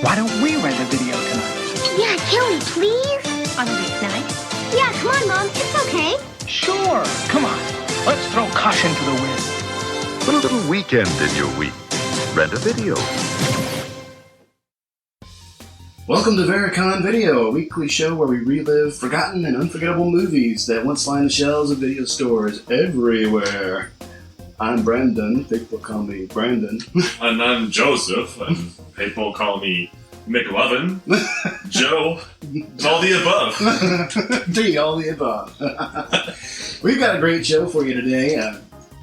Why don't we rent a video tonight? Yeah, can we please? On a weeknight? Yeah, come on, Mom. It's okay. Sure. Come on. Let's throw caution to the wind. Put a little weekend in your week. Rent a video. Welcome to Vericon Video, a weekly show where we relive forgotten and unforgettable movies that once lined the shelves of video stores everywhere. I'm Brandon. People call me Brandon. And I'm Joseph, and people call me McLovin, Joe, all the above. All the above. We've got a great show for you today.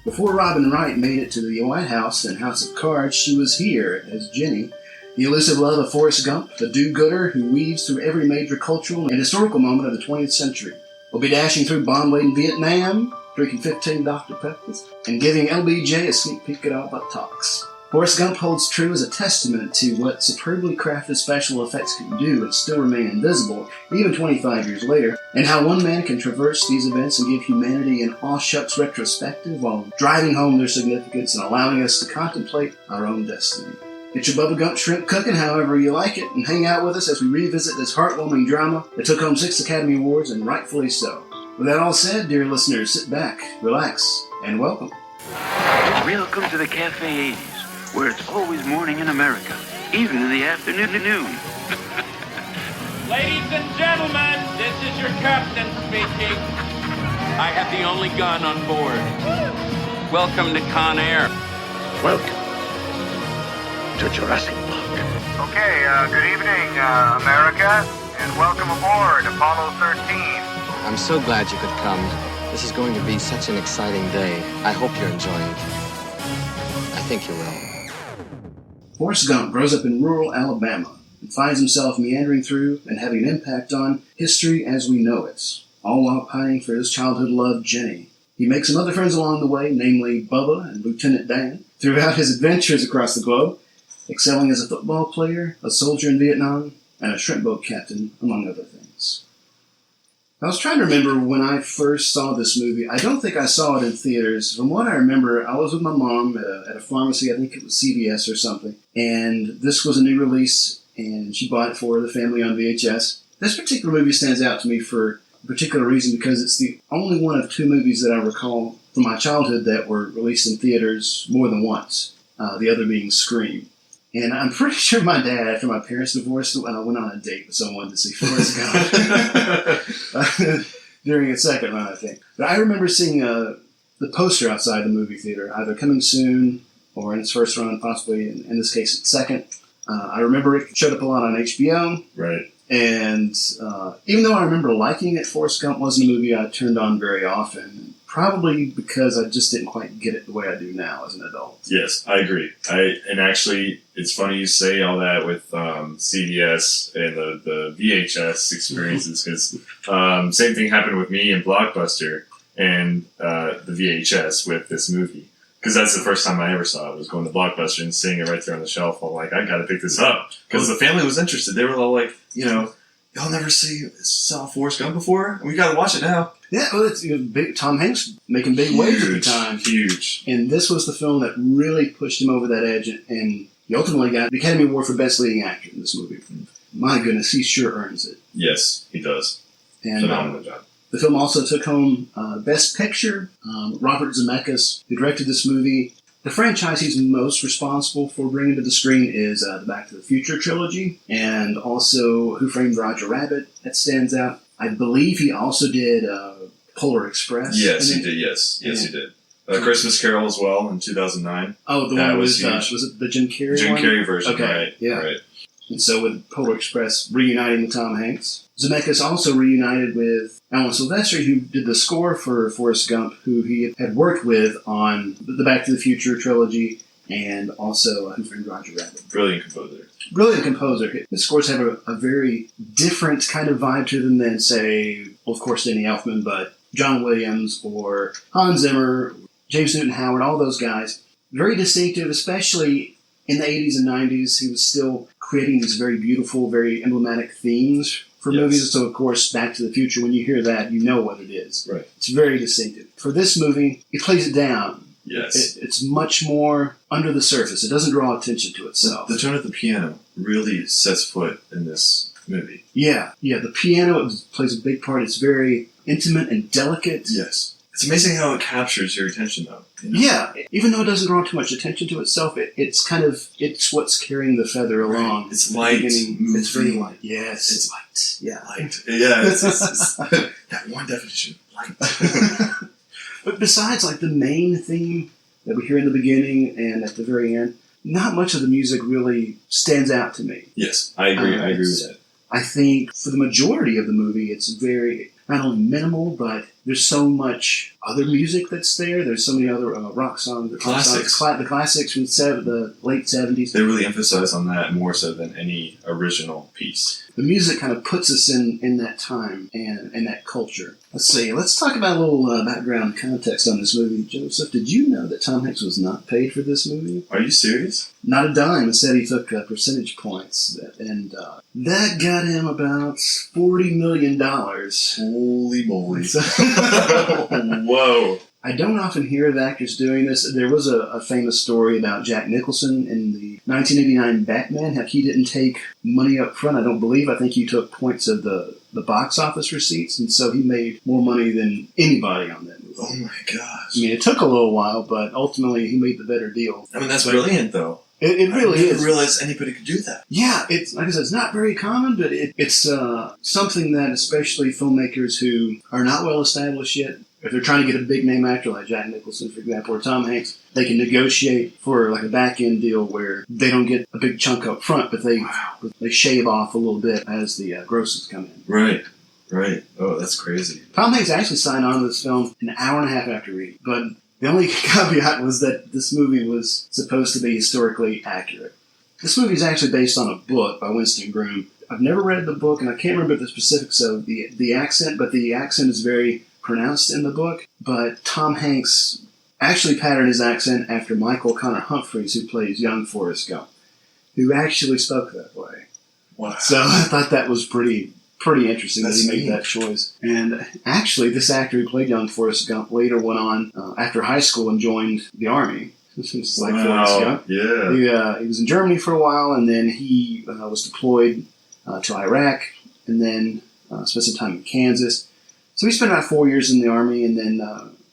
Before Robin Wright made it to the White House and House of Cards, she was here as Jenny, the elusive love of Forrest Gump, the do-gooder who weaves through every major cultural and historical moment of the 20th century. We'll be dashing through bomb-laden Vietnam, drinking 15 Dr. Peppers, and giving LBJ a sneak peek at our butt talks. Forrest Gump holds true as a testament to what superbly crafted special effects can do and still remain invisible, even 25 years later, and how one man can traverse these events and give humanity an aw-shucks retrospective while driving home their significance and allowing us to contemplate our own destiny. Get your Bubba Gump shrimp cooking however you like it, and hang out with us as we revisit this heartwarming drama that took home 6 Academy Awards, and rightfully so. With that all said, dear listeners, sit back, relax, and welcome. Welcome to the Cafe 80s, where it's always morning in America, even in the afternoon. Ladies and gentlemen, this is your captain speaking. I have the only gun on board. Welcome to Con Air. Welcome to Jurassic Park. Okay, good evening, America, and welcome aboard Apollo 13. I'm so glad you could come. This is going to be such an exciting day. I hope you're enjoying it. I think you will. Forrest Gump grows up in rural Alabama and finds himself meandering through and having an impact on history as we know it, all while pining for his childhood love, Jenny. He makes some other friends along the way, namely Bubba and Lieutenant Dan, throughout his adventures across the globe, excelling as a football player, a soldier in Vietnam, and a shrimp boat captain, among other things. I was trying to remember when I first saw this movie. I don't think I saw it in theaters. From what I remember, I was with my mom at a pharmacy. I think it was CVS or something. And this was a new release, and she bought it for the family on VHS. This particular movie stands out to me for a particular reason because it's the only one of 2 movies that I recall from my childhood that were released in theaters more than once, the other being Scream. And I'm pretty sure my dad, after my parents divorced, went on a date with someone to see Forrest Gump during its second run, I think. But I remember seeing the poster outside the movie theater, either coming soon or in its first run, possibly in this case its second. I remember it showed up a lot on HBO. Right. And even though I remember liking it, Forrest Gump wasn't a movie I turned on very often. Probably because I just didn't quite get it the way I do now as an adult. Yes, I agree. And actually, it's funny you say all that with CVS and the VHS experiences, because same thing happened with me in Blockbuster and the VHS with this movie. Because that's the first time I ever saw it, was going to Blockbuster and seeing it right there on the shelf. I'm like, I gotta pick this up. Because the family was interested. They were all like, y'all never saw Forrest Gump before? We gotta watch it now. Yeah, well, it's big. Tom Hanks making big waves at the time. Huge. And this was the film that really pushed him over that edge, and he ultimately got the Academy Award for Best Leading Actor in this movie. My goodness, he sure earns it. Yes, he does. And, phenomenal job. The film also took home Best Picture. Robert Zemeckis, who directed this movie. The franchise he's most responsible for bringing to the screen is the Back to the Future trilogy, and also Who Framed Roger Rabbit. That stands out. I believe he also did Polar Express. Yes, he did. Yes, he did. Christmas Carol as well in 2009. Oh, the one was it the Jim Carrey Jim one? Carrey version, okay. Right. Yeah. Right. And so with Polar Express reuniting with Tom Hanks. Zemeckis also reunited with Alan Silvestri, who did the score for Forrest Gump, who he had worked with on the Back to the Future trilogy and also Who Framed Roger Rabbit. Brilliant composer. Brilliant composer. His scores have a very different kind of vibe to them than, say, well, of course, Danny Elfman, but John Williams or Hans Zimmer, James Newton Howard, all those guys. Very distinctive, especially in the 80s and 90s. He was still creating these very beautiful, very emblematic themes for movies. So, of course, Back to the Future, when you hear that, you know what it is. Right. It's very distinctive. For this movie, he plays it down. Yes. It's much more under the surface. It doesn't draw attention to itself. The tone of the piano really sets foot in this movie. Yeah. The piano plays a big part. It's very intimate and delicate. Yes. It's amazing how it captures your attention, though. You know? Yeah. Even though it doesn't draw too much attention to itself, it's what's carrying the feather along. Right. It's light. It's very light. Yes. It's light. Yeah. Light. Yeah. It's that one definition. Light. But besides, like, the main theme that we hear in the beginning and at the very end, not much of the music really stands out to me. Yes, I agree. I agree with that. I think for the majority of the movie, it's very, not only minimal, but there's so much other music that's there. There's so many other rock songs. Classics. The classics from the late 70s. They really emphasize on that more so than any original piece. The music kind of puts us in that time and that culture. Let's see. Let's talk about a little background context on this movie. Joseph, did you know that Tom Hanks was not paid for this movie? Are you serious? Not a dime. Instead, he took percentage points, and that got him about $40 million. Holy moly. Whoa. I don't often hear of actors doing this. There was a famous story about Jack Nicholson in the 1989 Batman, how he didn't take money up front, I don't believe. I think he took points of the box office receipts, and so he made more money than anybody on that movie. Oh my gosh. I mean, it took a little while, but ultimately he made the better deal. I mean, that's brilliant, though. It really is. I didn't realize anybody could do that. Yeah, it's like I said, it's not very common, but it's something that especially filmmakers who are not well established yet, if they're trying to get a big name actor like Jack Nicholson, for example, or Tom Hanks, they can negotiate for like a back end deal where they don't get a big chunk up front, but they shave off a little bit as the grosses come in. Right. Oh, that's crazy. Tom Hanks actually signed on to this film an hour and a half after reading, but the only caveat was that this movie was supposed to be historically accurate. This movie is actually based on a book by Winston Groom. I've never read the book, and I can't remember the specifics of the accent, but the accent is very pronounced in the book. But Tom Hanks actually patterned his accent after Michael Connor Humphreys, who plays young Forrest Gump, who actually spoke that way. Wow. So I thought that was pretty interesting that he made that choice. And actually, this actor who played young Forrest Gump later went on after high school and joined the Army. It's like Forrest Gump. Yeah. He was in Germany for a while, and then he was deployed to Iraq, and then spent some time in Kansas. So he spent about 4 years in the Army, and then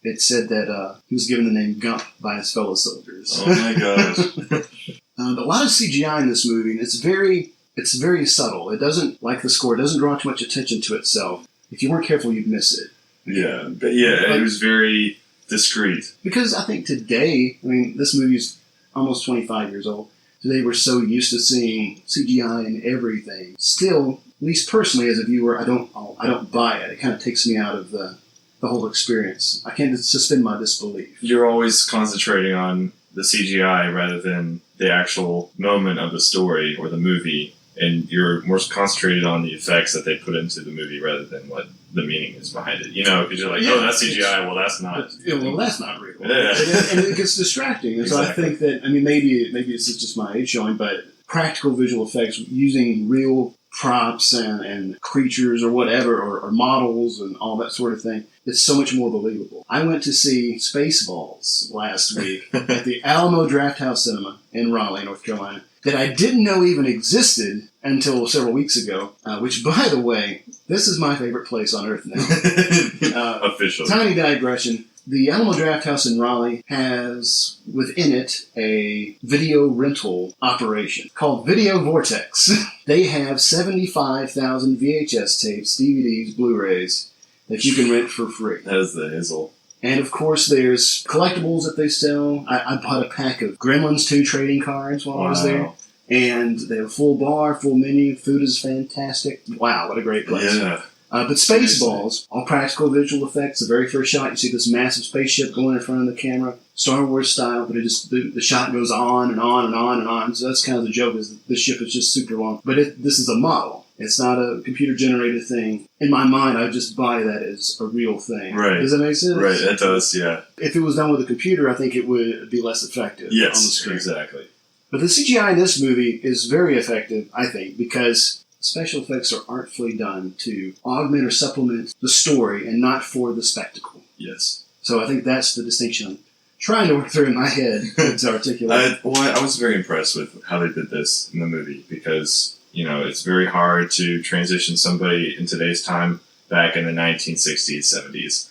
it said that he was given the name Gump by his fellow soldiers. Oh my gosh. A lot of CGI in this movie, and it's very subtle. It doesn't, like the score, it doesn't draw too much attention to itself. If you weren't careful, you'd miss it. Yeah, but it was very discreet. Because I think today, I mean, this movie's almost 25 years old. Today we're so used to seeing CGI in everything. Still, at least personally as a viewer, I don't buy it. It kind of takes me out of the whole experience. I can't suspend my disbelief. You're always concentrating on the CGI rather than the actual moment of the story or the movie, and you're more concentrated on the effects that they put into the movie rather than what the meaning is behind it. You know, because you're like, oh, that's CGI. Well, that's not. Well, that's not real. Yeah. And it gets distracting. And so I think that, I mean, maybe this is just my age showing, but practical visual effects using real props and creatures or whatever, or models and all that sort of thing, it's so much more believable. I went to see Spaceballs last week at the Alamo Drafthouse Cinema in Raleigh, North Carolina, that I didn't know even existed until several weeks ago, which, by the way, this is my favorite place on earth now. Officially. Tiny digression. The Alamo Drafthouse in Raleigh has within it a video rental operation called Video Vortex. They have 75,000 VHS tapes, DVDs, Blu-rays that you can rent for free. That is the hizzle. And of course, there's collectibles that they sell. I bought a pack of Gremlins 2 trading cards while I was there. And they have a full bar, full menu. Food is fantastic. Wow, what a great place. Yeah. But Spaceballs, all practical visual effects. The very first shot, you see this massive spaceship going in front of the camera, Star Wars style, but the shot goes on and on and on and on. So that's kind of the joke, is the ship is just super long. But this is a model. It's not a computer-generated thing. In my mind, I just buy that as a real thing. Right. Does that make sense? Right, it does, yeah. If it was done with a computer, I think it would be less effective on the screen. Exactly. But the CGI in this movie is very effective, I think, because special effects are artfully done to augment or supplement the story and not for the spectacle. Yes. So I think that's the distinction. trying to work through in my head to articulate. I was very impressed with how they did this in the movie because, it's very hard to transition somebody in today's time back in the 1960s, 70s,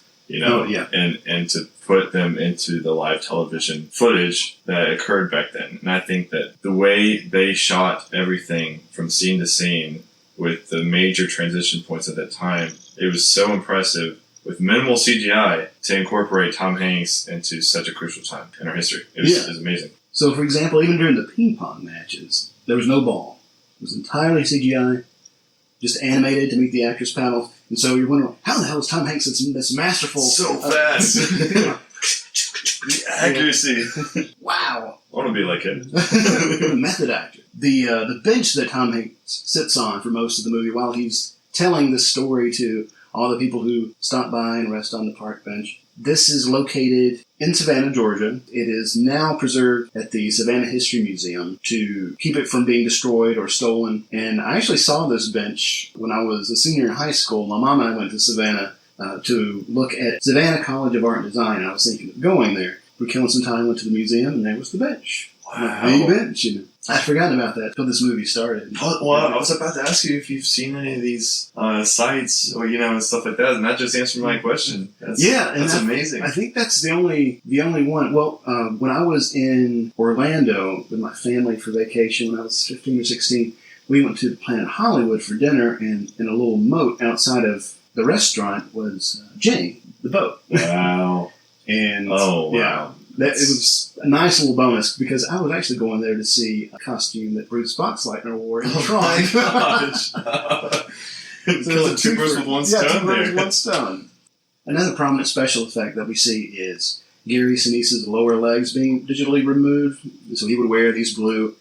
and to put them into the live television footage that occurred back then. And I think that the way they shot everything from scene to scene with the major transition points at that time, it was so impressive with minimal CGI to incorporate Tom Hanks into such a crucial time in our history. It was amazing. So, for example, even during the ping pong matches, there was no ball. It was entirely CGI, just animated to meet the actors' paddle. And so you're wondering, how the hell is Tom Hanks this masterful... So fast! The accuracy. Wow. I want to be like him. Method actor. The bench that Tom Hanks sits on for most of the movie while he's telling the story to all the people who stop by and rest on the park bench. This is located in Savannah, Georgia. It is now preserved at the Savannah History Museum to keep it from being destroyed or stolen. And I actually saw this bench when I was a senior in high school. My mom and I went to Savannah to look at Savannah College of Art and Design. And I was thinking of going there. We're killing some time, went to the museum, and there was the bench. Wow. The bench, I'd forgotten about that until this movie started. Well, I was about to ask you if you've seen any of these sites or and stuff like that, and that just answered my question. That's amazing. I think that's the only one. Well, when I was in Orlando with my family for vacation when I was 15 or 16, we went to Planet Hollywood for dinner, and in a little moat outside of the restaurant was Jenny, the boat. Wow. And wow. It was a nice little bonus because I was actually going there to see a costume that Bruce Boxleitner wore in Tron. Oh my gosh. Killing two birds with one stone. Yeah, 2 birds with 1 stone. Another prominent special effect that we see is Gary Sinise's lower legs being digitally removed. So he would wear these blue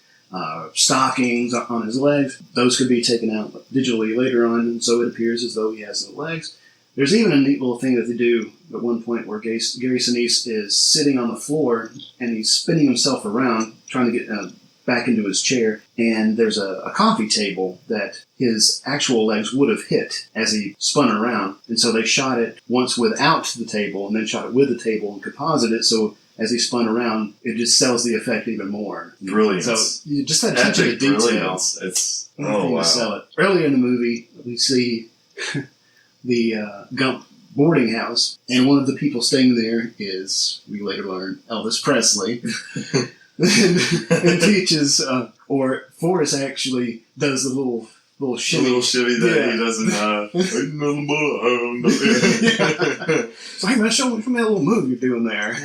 stockings on his legs. Those could be taken out digitally later on, and so it appears as though he has no legs. There's even a neat little thing that they do at one point where Gary Sinise is sitting on the floor and he's spinning himself around, trying to get back into his chair. And there's a coffee table that his actual legs would have hit as he spun around. And so they shot it once without the table and then shot it with the table and composited it. So as he spun around, it just sells the effect even more. Brilliant. So you just that attention to detail. It's to sell it. Earlier in the movie, we see the Gump boarding house, and one of the people staying there is, we later learn, Elvis Presley, and teaches, or Forrest actually does the little shimmy. The little shimmy that he doesn't. So hey man, show me that little move you're doing there.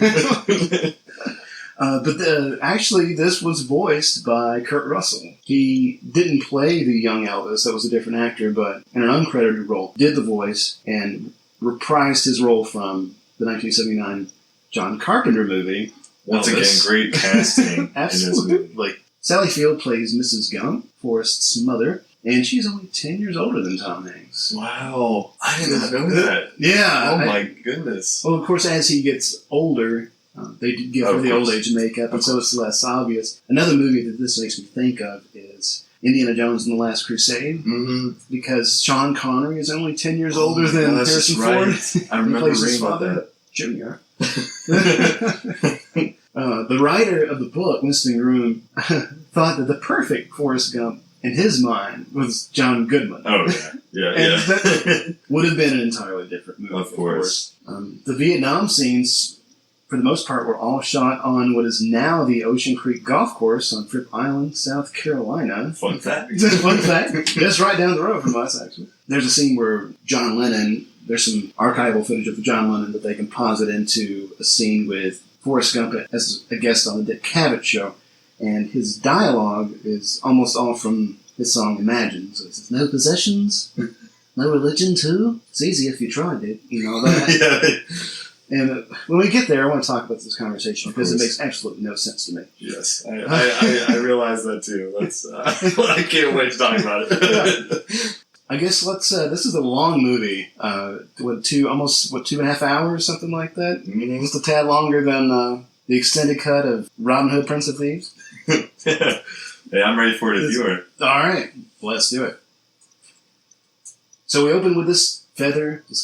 But actually, this was voiced by Kurt Russell. He didn't play the young Elvis, that was a different actor, but in an uncredited role, did the voice and reprised his role from the 1979 John Carpenter movie. Once again, great casting. Absolutely. Sally Field plays Mrs. Gump, Forrest's mother, and she's only 10 years older than Tom Hanks. Wow. I did not know that. Yeah. Oh my goodness. Well, of course, as he gets older, they give her the old age makeup, and so it's less obvious. Another movie that this makes me think of is Indiana Jones and the Last Crusade, because Sean Connery is only 10 years older than Harrison Ford. I remember reading his father, Junior. The writer of the book, Winston Groom, thought that the perfect Forrest Gump, in his mind, was John Goodman. Oh, yeah. And that would have been an entirely different movie. Of course. The Vietnam scenes, for the most part, were all shot on what is now the Ocean Creek Golf Course on Fripp Island, South Carolina. Fun fact. Fun fact. Just right down the road from us, actually. There's a scene where John Lennon, there's some archival footage of John Lennon that they composite into a scene with Forrest Gump as a guest on the Dick Cavett show. And his dialogue is almost all from his song Imagine. So it says, no possessions, no religion too. It's easy if you tried it, that. Yeah. And when we get there, I want to talk about this conversation because it makes absolutely no sense to me. Yes, I realize that too. That's I can't wait to talk about it. I guess let's. This is a long movie. 2.5 hours, something like that. Mm-hmm. Just a tad longer than the extended cut of Robin Hood, Prince of Thieves. Hey, I'm ready for it if you are. All right, let's do it. So we open with this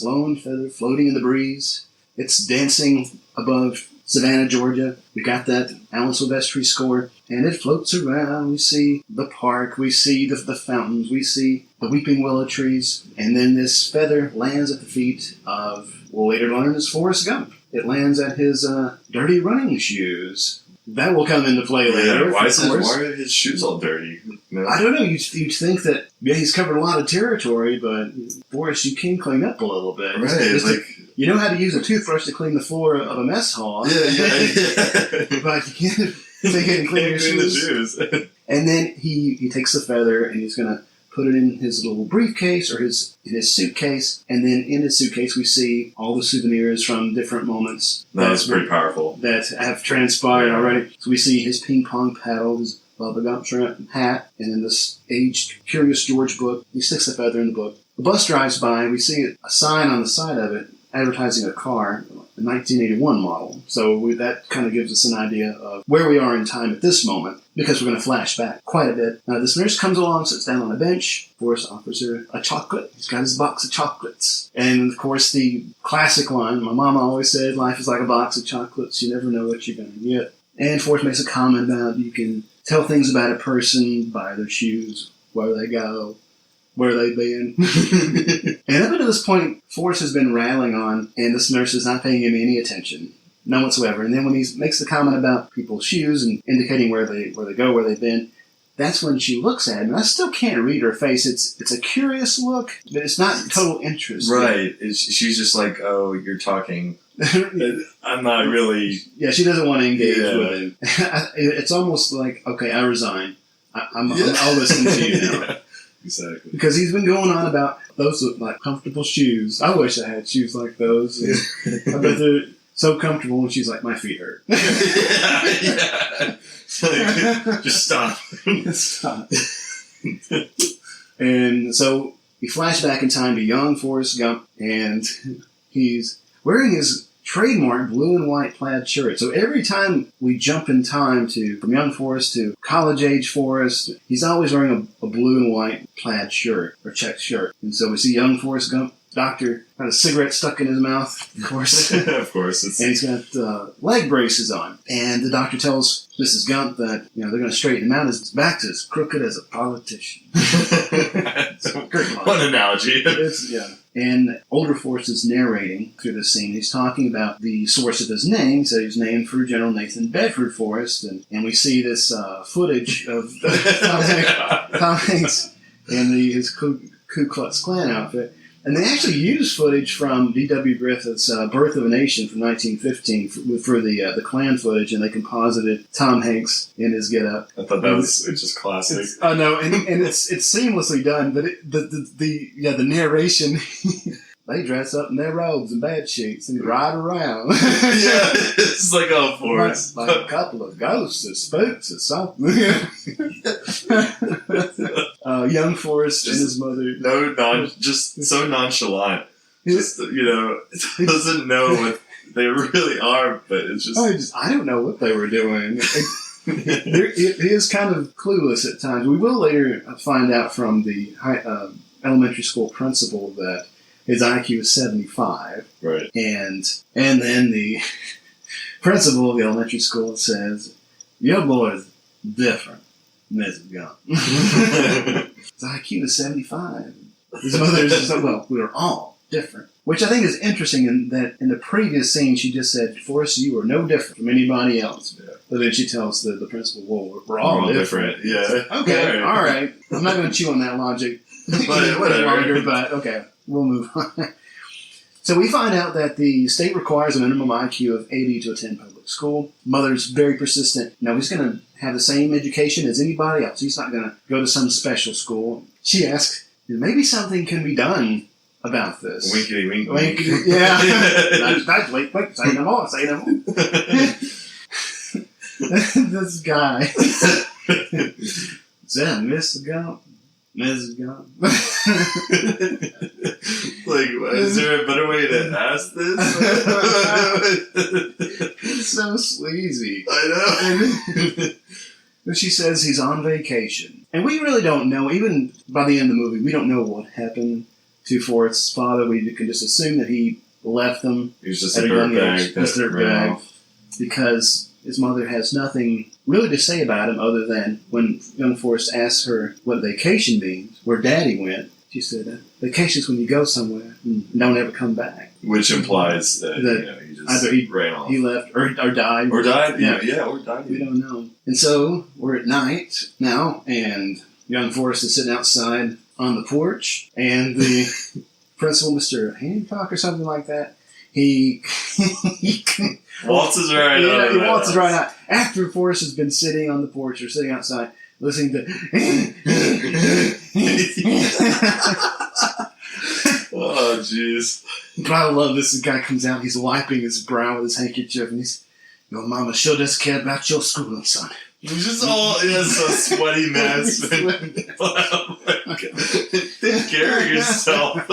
lone feather floating in the breeze. It's dancing above Savannah, Georgia. We got that Alan Silvestri score, and it floats around. We see the park, we see the fountains, we see the weeping willow trees, and then this feather lands at the feet of, we'll later learn, is Forrest Gump. It lands at his dirty running shoes. That will come into play later. Yeah, why are his shoes all dirty? No. I don't know. You'd think that, he's covered a lot of territory, but Forrest, you can clean up a little bit. Right. It's like, you know how to use a toothbrush to clean the floor of a mess hall. Yeah. But you can't take it and clean your shoes. And then he takes the feather and he's going to put it in his little briefcase or in his suitcase. And then in his suitcase we see all the souvenirs from different moments. That's pretty powerful. That have transpired already. So we see his ping pong paddle, his Bubba Gump shrimp hat, and then this aged Curious George book. He sticks the feather in the book. The bus drives by and we see a sign on the side of it advertising a car, a 1981 model. So that kind of gives us an idea of where we are in time at this moment, because we're going to flash back quite a bit. Now, this nurse comes along, sits down on a bench. Forrest offers her a chocolate. He's got his box of chocolates. And, of course, the classic line, my mama always said, life is like a box of chocolates. You never know what you're going to get. And Forrest makes a comment about you can tell things about a person by their shoes, where they go, where they've been. And up until this point, Forrest has been rattling on, and this nurse is not paying him any attention. None whatsoever. And then when he makes the comment about people's shoes and indicating where they go, where they've been, that's when she looks at him. And I still can't read her face. It's a curious look, but it's not total interest. Right. She's just like, oh, you're talking. I'm not really... Yeah, she doesn't want to engage with him. It's almost like, okay, I resign. I'll listen to you now. Yeah. Exactly. Because he's been going on about those look like comfortable shoes. I wish I had shoes like those. I bet they're so comfortable, and she's like, my feet hurt. Yeah. Like, just stop. Stop. And so we flash back in time to young Forrest Gump, and he's wearing his trademark blue and white plaid shirt. So every time we jump in time from young Forrest to college-age Forrest, he's always wearing a blue and white plaid shirt, or checked shirt. And so we see young Forrest Gump, doctor, got a cigarette stuck in his mouth, of course. Of course. And he's got leg braces on. And the doctor tells Mrs. Gump that, they're going to straighten him out. His back's as crooked as a politician. What an analogy. And older Forrest is narrating through this scene. He's talking about the source of his name. He said he was named for General Nathan Bedford Forrest. And we see this footage of Tom Hanks in his Ku Klux Klan outfit. And they actually used footage from D.W. Griffith's Birth of a Nation from 1915 for the Klan footage, and they composited Tom Hanks in his get-up. I thought that was just classic. Oh no, and it's seamlessly done, but the narration. They dress up in their robes and bed sheets and ride around. Yeah, it's like, oh, Forrest. Like a couple of ghosts or spooks or something. Young Forrest and his mother. Just so nonchalant. Just, doesn't know what they really are, but it's just... I don't know what they were doing. He is kind of clueless at times. We will later find out from the elementary school principal that his IQ is 75. Right. And then the principal of the elementary school says, your boy is different, Mrs. Gump. His IQ is 75. His mother is just like, well, we're all different. Which I think is interesting in that in the previous scene she just said, Forrest, you are no different from anybody else. Yeah. But then she tells the principal, well, we're all different. Yeah. Okay, all right. I'm not going to chew on that logic longer, but okay. We'll move on. So we find out that the state requires a minimum IQ of 80 to attend public school. Mother's very persistent. No, he's going to have the same education as anybody else. He's not going to go to some special school. She asks, maybe something can be done about this. Winkety wink. Winkety, yeah. Nice, wait, say no more, say no more. This guy. Is that Mr. Gump? Mrs. Gump. Like, is there a better way to ask this? It's so sleazy. I know. But she says he's on vacation. And we really don't know, even by the end of the movie, we don't know what happened to Forrest's father. We can just assume that he left them. He was just at a young dirtbag. age. Just a dirtbag. because his mother has nothing really to say about him other than when young Forrest asks her what vacation means, where Daddy went, she said, vacation's when you go somewhere and don't ever come back. Which implies that he just either he ran off. He left or died. Or died, yeah, or died. We don't know. And so we're at night now, and young Forrest is sitting outside on the porch, and the principal, Mr. Hancock or something like that, he waltzes right out. Yeah, he waltzes right out. After Forrest has been sitting on the porch or sitting outside listening to oh, jeez. But I love this. The guy comes out, he's wiping his brow with his handkerchief, and he's, your mama sure does care about your schooling, son. He's just all a sweaty mess. Take care of yourself.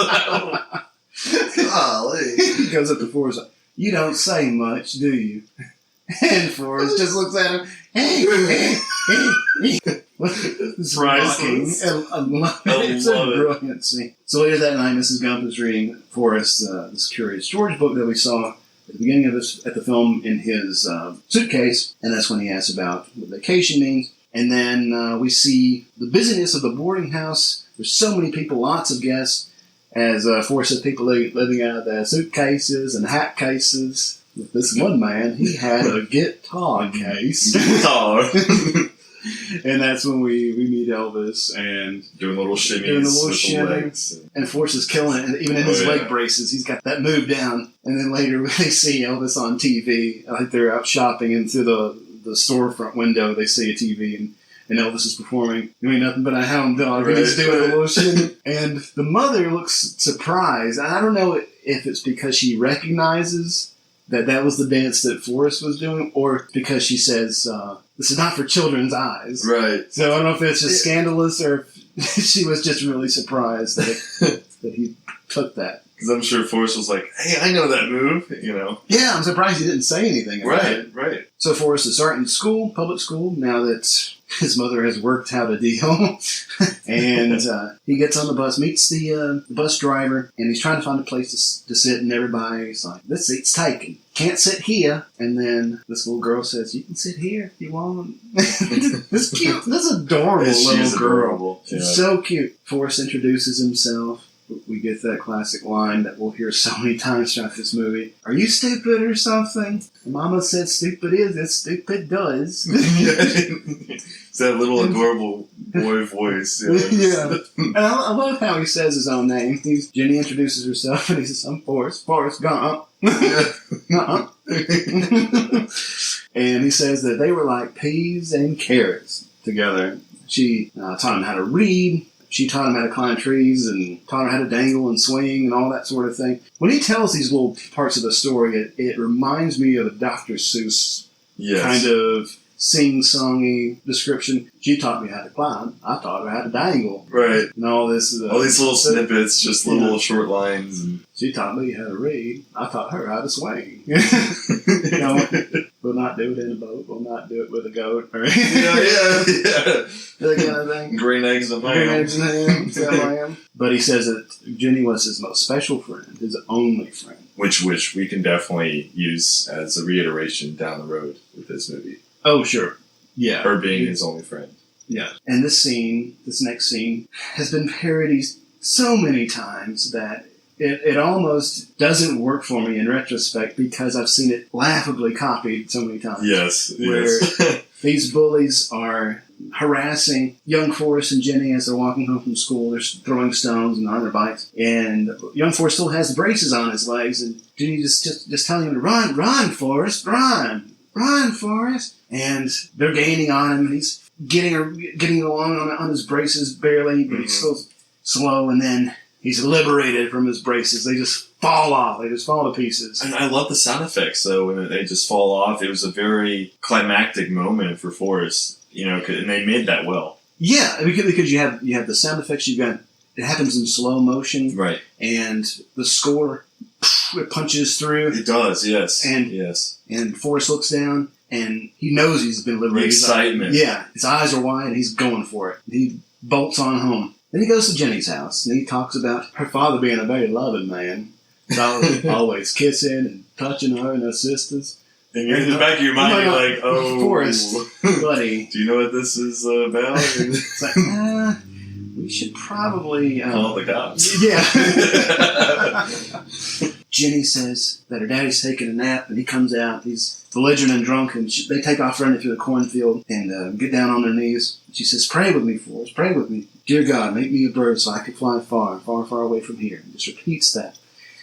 Golly. He goes up to Forrest, you don't say much, do you? And Forrest just looks at him, It's priceless. It's a brilliant scene. So later that night, Mrs. Gump is reading Forrest this Curious George book that we saw at the beginning of the film in his suitcase, and that's when he asks about what vacation means. And then we see the busyness of the boarding house. There's so many people, lots of guests, as Forrest says, people living out of their suitcases and hat cases. With this one man, he had a guitar case. Guitar. And that's when we meet Elvis and doing little shimmies with the legs. And Forrest is killing it. And even in his leg braces, he's got that move down. And then later they see Elvis on TV. Like they're out shopping, and through the storefront window they see a TV, and Elvis is performing. Doing nothing but a hound dog. And he's doing a little shimmy. And the mother looks surprised. I don't know if it's because she recognizes that was the dance that Forrest was doing, or because she says, this is not for children's eyes. Right. So I don't know if it's just scandalous or if she was just really surprised that he took that. Because I'm sure Forrest was like, hey, I know that move, Yeah, I'm surprised he didn't say anything about it. Right. So Forrest is starting school, public school, now that his mother has worked out a deal. And he gets on the bus, meets the bus driver, and he's trying to find a place to sit, and everybody's like, this seat's taken. Can't sit here. And then this little girl says, you can sit here if you want. This cute, this adorable little girl. She's so cute. Forrest introduces himself. We get that classic line that we'll hear so many times throughout this movie. Are you stupid or something? Mama said stupid is as stupid does. It's that little adorable boy voice. Yeah. And I love how he says his own name. Jenny introduces herself and he says, I'm Forrest Gump. And he says that they were like peas and carrots together. She taught him how to read. She taught him how to climb trees and taught him how to dangle and swing and all that sort of thing. When he tells these little parts of the story, it reminds me of a Dr. Seuss kind of sing-songy description. She taught me how to climb. I taught her how to dangle. Right. And all this. All these little snippets, just little short lines. And she taught me how to read. I taught her how to swing. We'll not do it in a boat. We'll not do it with a goat. Or yeah. That kind of thing. Green eggs and ham. But he says that Jenny was his most special friend, his only friend. Which we can definitely use as a reiteration down the road with this movie. Oh, sure. Yeah. Her being his only friend. Yeah. And this next scene, has been parodied so many times that it almost doesn't work for me in retrospect because I've seen it laughably copied so many times. Yes. Where these bullies are harassing young Forrest and Jenny as they're walking home from school. They're throwing stones and on their bikes. And young Forrest still has braces on his legs. And Jenny just telling him to run, Forrest, run, Forrest. And they're gaining on him. And he's getting along on his braces barely, but he's still slow. And then he's liberated from his braces. They just fall off. They just fall to pieces. And I love the sound effects, though, when they just fall off. It was a very climactic moment for Forrest, and they made that well. Yeah, because you have the sound effects. It happens in slow motion. Right. And the score, it punches through. It does, yes. And Forrest looks down, and he knows he's been liberated. The excitement. His eyes are wide, and he's going for it. He bolts on home. Then he goes to Jenny's house, and he talks about her father being a very loving man. Always kissing and touching her and her sisters. And in the back of your mind, you're like, oh, Forrest, buddy. Do you know what this is about? It's like, we should probably call the cops. Yeah. Jenny says that her daddy's taking a nap, and he comes out. He's belligerent and drunk, and they take off running through the cornfield and get down on their knees. She says, "Pray with me, Forrest. Pray with me. Dear God, make me a bird so I can fly far, far, far away from here." And just repeats that.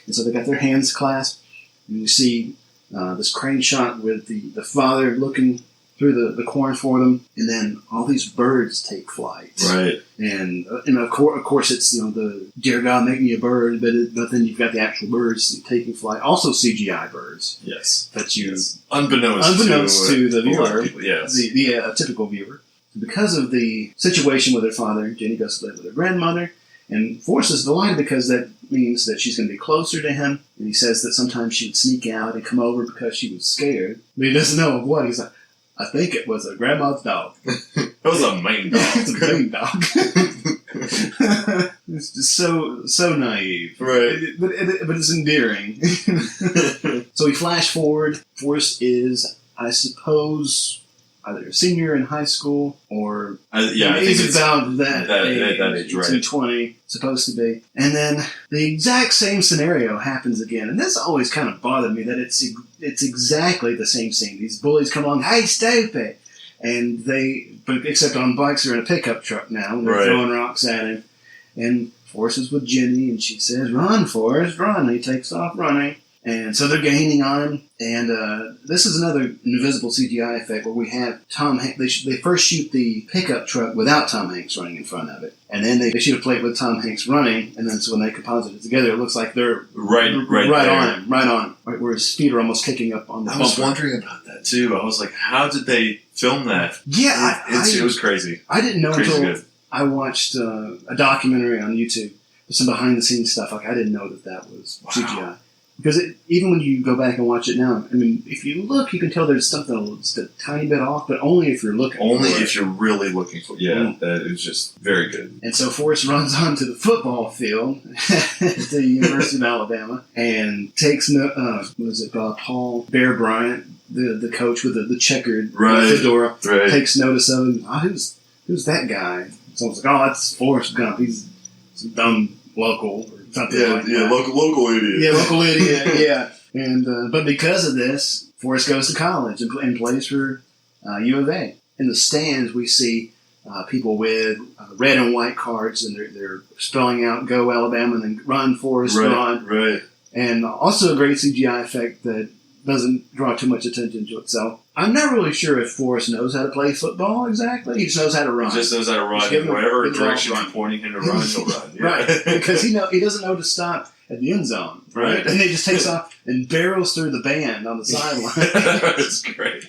And so they got their hands clasped, and you see this crane shot with the father looking through the corn for them, and then all these birds take flight. Right. And of course it's the "Dear God, make me a bird," but then you've got the actual birds taking flight, also CGI birds. Yes. That you unbeknownst to the viewer, people, yes, the typical viewer. Because of the situation with her father, Jenny goes to live with her grandmother, and Forrest is delighted because that means that she's going to be closer to him. And he says that sometimes she would sneak out and come over because she was scared, but he doesn't know of what. He's like, "I think it was a grandma's dog." It was a Maine dog. It's a Maine dog. It's just so naive, right? But it's endearing. So we flash forward. Forrest is, I suppose, either a senior in high school or I think he's about that age, right? 20, supposed to be. And then the exact same scenario happens again, and this always kind of bothered me that it's exactly the same scene. These bullies come along, "Hey, stupid!" And but except on bikes, they're in a pickup truck now, and they're throwing rocks at him. And Forrest is with Jenny, and she says, "Run, Forrest, run!" And he takes off running. And so they're gaining on him. And this is another invisible CGI effect where we have Tom Hanks. They first shoot the pickup truck without Tom Hanks running in front of it. And then they shoot a plate with Tom Hanks running. And then so when they composite it together, it looks like they're right on him. Right where his feet are almost kicking up on the bumper. I was wondering about that too. I was like, how did they film that? Yeah. It was crazy. I didn't know until good. I watched a documentary on YouTube with some behind-the-scenes stuff. Like, I didn't know that was CGI. Because even when you go back and watch it now, I mean, if you look, you can tell there's something just a tiny bit off, but only if you're looking Only if you're really looking for it. Yeah, that is just very good. And so Forrest runs onto the football field at the University of Alabama and takes, Paul Bear Bryant, the coach with the checkered fedora, takes notice of him. "Oh, who's that guy?" So I was like, "Oh, that's Forrest Gump. He's some dumb local." Local idiot. Yeah, local idiot. Yeah, and but because of this, Forrest goes to college and plays for U of A. In the stands, we see people with red and white cards, and they're spelling out "Go Alabama" and then "Run, Forrest, run." Right. And also a great CGI effect that doesn't draw too much attention to itself. I'm not really sure if Forrest knows how to play football exactly. He just knows how to run. He just knows how to run. Whatever direction you're pointing him to run, he'll run. Yeah. Right, because he doesn't know to stop at the end zone. Right. And he just takes off and barrels through the band on the sideline. That's great.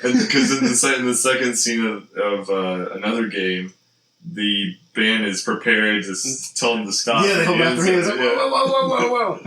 And because in the second scene of another game, the band is prepared to tell him to stop. Yeah, they hold out their hands like, whoa.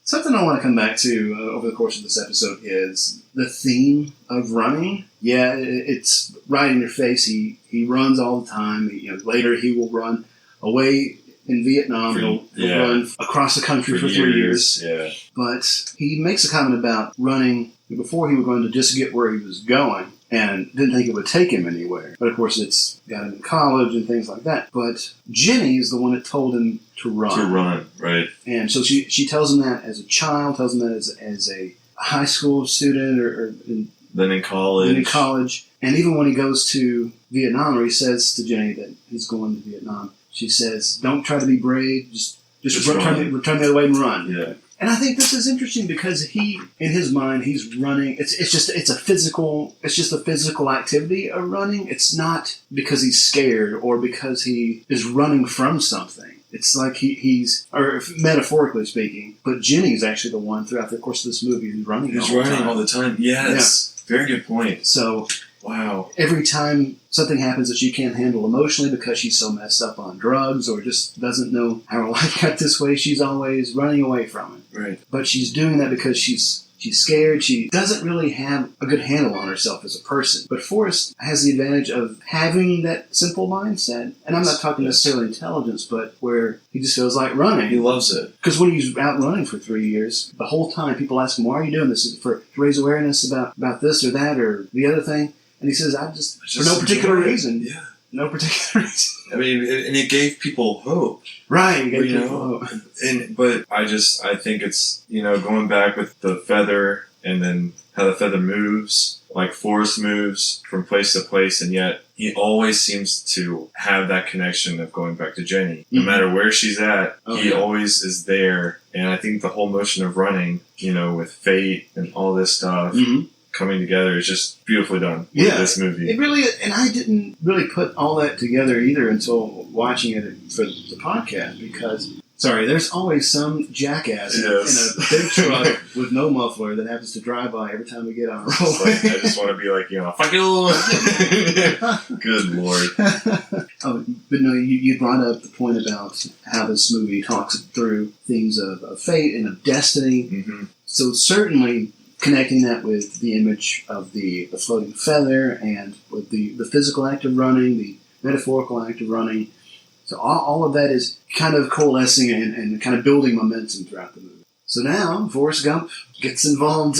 Something I want to come back to over the course of this episode is the theme of running. Yeah, it's right in your face. He runs all the time. Later he will run away in Vietnam. He'll run across the country for 3 years. Yeah. But he makes a comment about running before he was going to just get where he was going and didn't think it would take him anywhere. But of course it's got him in college and things like that. But Jenny is the one that told him to run. To run, right. And so she tells him that as a child, tells him that as a high school student then in college. And even when he goes to Vietnam, or he says to Jenny that he's going to Vietnam, she says, "Don't try to be brave, just return the other way and run." Yeah. And I think this is interesting because in his mind, he's running. It's just a physical activity of running. It's not because he's scared or because he is running from something. It's like he's, or metaphorically speaking, but Jenny's actually the one throughout the course of this movie who's running. He's running all the time. Yes. Yeah. Very good point. So, wow. Every time something happens that she can't handle emotionally because she's so messed up on drugs or just doesn't know how her life got this way, she's always running away from it. Right. But she's doing that because she's She's scared. She doesn't really have a good handle on herself as a person. But Forrest has the advantage of having that simple mindset. And I'm not talking necessarily intelligence, but where he just feels like running. He loves it. Because when he's out running for 3 years, the whole time people ask him, why are you doing this? Is it to raise awareness about this or that or the other thing? And he says, I just for no particular reason. Yeah. No particular reason. I mean, and it gave people hope. Right. But I think it's, going back with the feather and then how the feather moves, like Forrest moves from place to place, and yet he always seems to have that connection of going back to Jenny. No matter where she's at, he always is there. And I think the whole notion of running, with fate and all this stuff, coming together is just beautifully done with this movie. It really, and I didn't really put all that together either until watching it for the podcast because, there's always some jackass in a big truck with no muffler that happens to drive by every time we get on a roadway. I just want to be like, fuck you! Good Lord. But no, you brought up the point about how this movie talks through themes of fate and of destiny. Mm-hmm. So certainly connecting that with the image of the floating feather and with the physical act of running, the metaphorical act of running. So all of that is kind of coalescing and kind of building momentum throughout the movie. So now Forrest Gump gets involved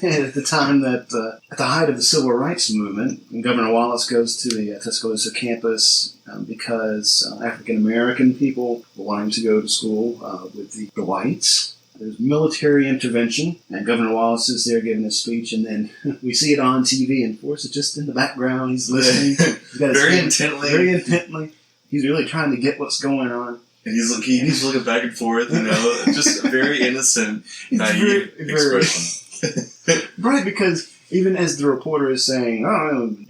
at the time that, at the height of the civil rights movement, and Governor Wallace goes to the Tuscaloosa campus because African American people were wanting to go to school with the whites. There's military intervention, and Governor Wallace is there giving a speech, and then we see it on TV, and Forrest is just in the background. He's listening. He's got very intently. He's really trying to get what's going on. And he's looking back and forth, just a very innocent, naive expression. Right, because even as the reporter is saying,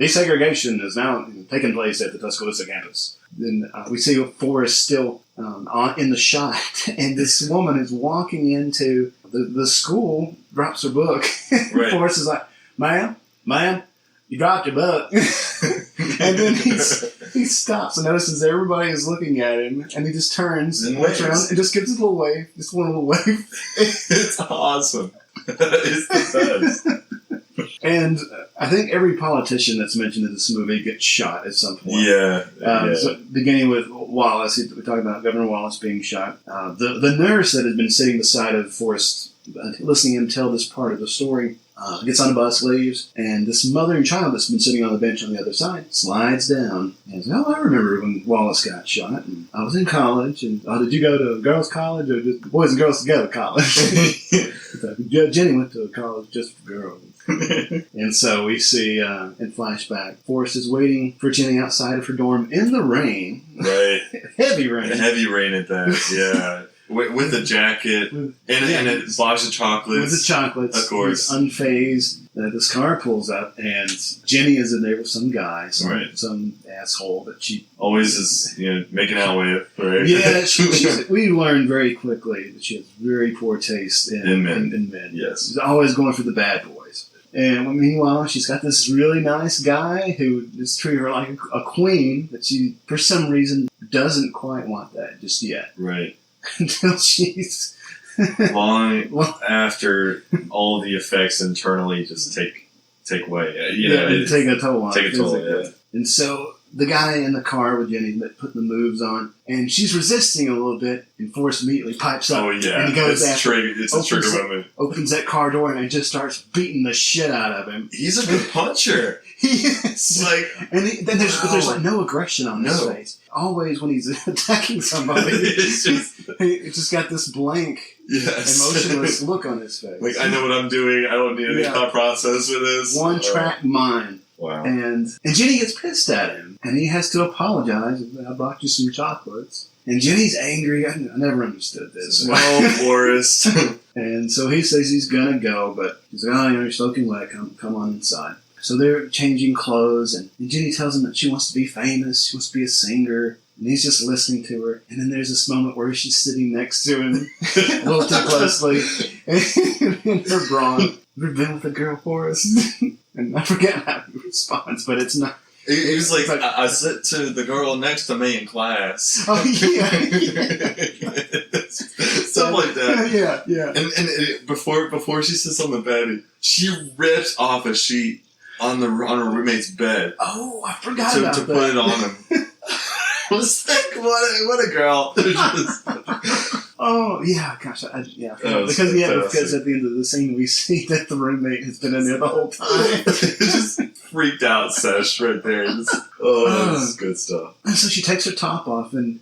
desegregation is now taking place at the Tuscaloosa campus, then we see Forrest still in the shot, and this woman is walking into the school, drops her book. Right. Forrest is like, ma'am, you dropped your book. And then he stops and notices everybody is looking at him, and he just turns and looks around and just gives a little wave, just one little wave. It's awesome. It's the best. And I think every politician that's mentioned in this movie gets shot at some point. Yeah. So beginning with Wallace, we talked about Governor Wallace being shot. The nurse that had been sitting beside of Forrest, listening to him tell this part of the story, gets on a bus, leaves, and this mother and child that's been sitting on the bench on the other side slides down and says, I remember when Wallace got shot, and I was in college, and did you go to girls' college or just boys and girls together college? Jenny went to college just for girls. And so we see in flashback, Forrest is waiting for Jenny outside of her dorm in the rain. Right. Heavy rain. Heavy rain at that, yeah. With a jacket and a box of chocolates. With the chocolates. Of course. He's unfazed. This car pulls up, and Jenny is in there with some guy, some asshole that she always is, making out with. Right? Yeah, we learned very quickly that she has very poor taste in men. Yes, she's always going for the bad boys. And meanwhile, she's got this really nice guy who just treats her like a queen, but she, for some reason, doesn't quite want that just yet. Right. Until she's long after all the effects internally just take away. Take a toll on it. Take a toll, yeah. And so the guy in the car with Jenny putting the moves on, and she's resisting a little bit, and Forrest immediately pipes up. Oh, yeah. And he goes it's a trigger moment. Opens that car door and just starts beating the shit out of him. He's a good puncher. He is. Then there's like no aggression on his face. Always when he's attacking somebody, it's just got this blank, emotionless look on his face. Like, I know what I'm doing. I don't need any thought process for this. One track mind. Wow. And Jenny gets pissed at him, and he has to apologize. I brought you some chocolates. And Jenny's angry. I never understood this. Oh, Forrest. And so he says he's gonna go, but he's like, you're soaking wet. Come on inside. So they're changing clothes, and Jenny tells him that she wants to be famous. She wants to be a singer. And he's just listening to her. And then there's this moment where she's sitting next to him a little too closely in her bra. Ever been with a girl, Forrest? And I forget how he responds, but it's not. He was like, I sit to the girl next to me in class. Oh, yeah. Stuff like that. Yeah. And before she sits on the bed, she rips off a sheet on her roommate's bed. Oh, I forgot about to that. put it on him. I was like, what a girl. Oh yeah, gosh, yeah. Because fantastic. at the end of the scene we see that the roommate has been in there the whole time. Just freaked out sesh right there. That's good stuff. And so she takes her top off, and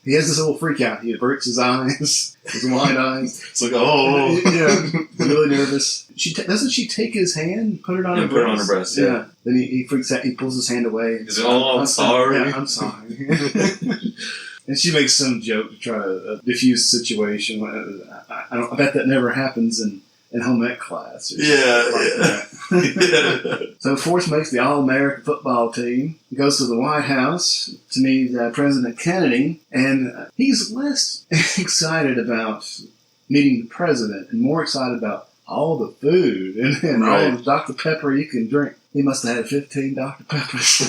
he has this little freak out. He averts his eyes, his wide eyes. It's like, oh, yeah, really nervous. Doesn't she take his hand, put it on her breast? Put it on her breast. Yeah. Then he freaks out. He pulls his hand away. He's like, I'm sorry. Yeah, I'm sorry. And she makes some joke to try to diffuse the situation. I bet that never happens in home ec class. Yeah. So Forrest makes the All-American football team. He goes to the White House to meet President Kennedy, and he's less excited about meeting the president and more excited about all the food and all the Dr. Pepper you can drink. He must have had 15 Dr. Peppers.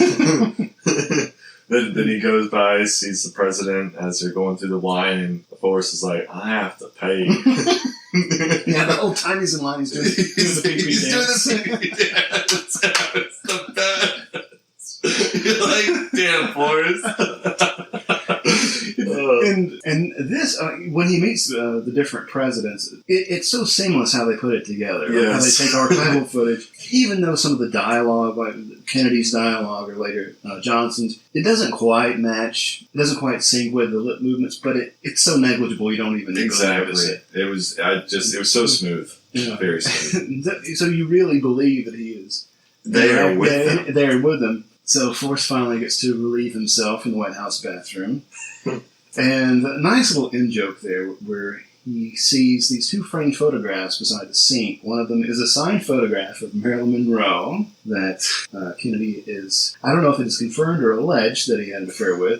Then he goes by, sees the president as they're going through the line, and Forrest is like, I have to pay. Yeah, the whole time he's in line, he's doing the pee-pee dance. Doing the pee-pee dance. It's the best. You're like, damn, Forrest. And this, when he meets the different presidents, it's so seamless how they put it together. Like how they take archival footage, even though some of the dialogue, like Kennedy's dialogue or later Johnson's, it doesn't quite match, it doesn't quite sync with the lip movements, but it's so negligible you don't even notice it. It was so smooth. Yeah. Very smooth. So you really believe that he is there with them. So Forrest finally gets to relieve himself in the White House bathroom. And a nice little in-joke there where he sees these two framed photographs beside the sink. One of them is a signed photograph of Marilyn Monroe that Kennedy is, I don't know if it is confirmed or alleged that he had an affair with.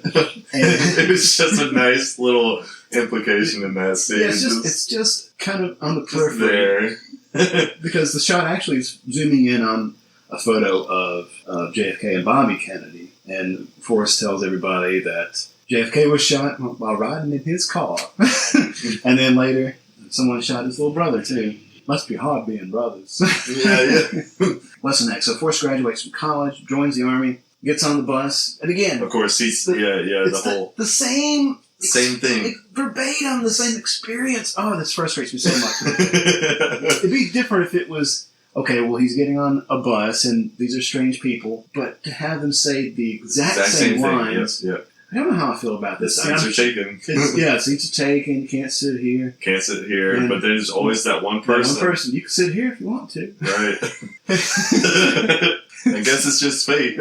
It was just a nice little implication in that scene. Yeah, it's just kind of on the periphery. There. Because the shot actually is zooming in on a photo of JFK and Bobby Kennedy. And Forrest tells everybody that JFK was shot while riding in his car. And then later, someone shot his little brother, too. Must be hard being brothers. Yeah. Lesson next. So Forrest graduates from college, joins the Army, gets on the bus, and again... Of course, the same thing. Verbatim, the same experience. Oh, this frustrates me so much. It'd be different if it was... Okay, well, he's getting on a bus, and these are strange people, but to have them say the exact same lines... Yep. I don't know how I feel about this. Seats are taken. Seats are taken. You can't sit here. Can't sit here, and but there's always that one person. One person. You can sit here if you want to. Right. I guess it's just fate.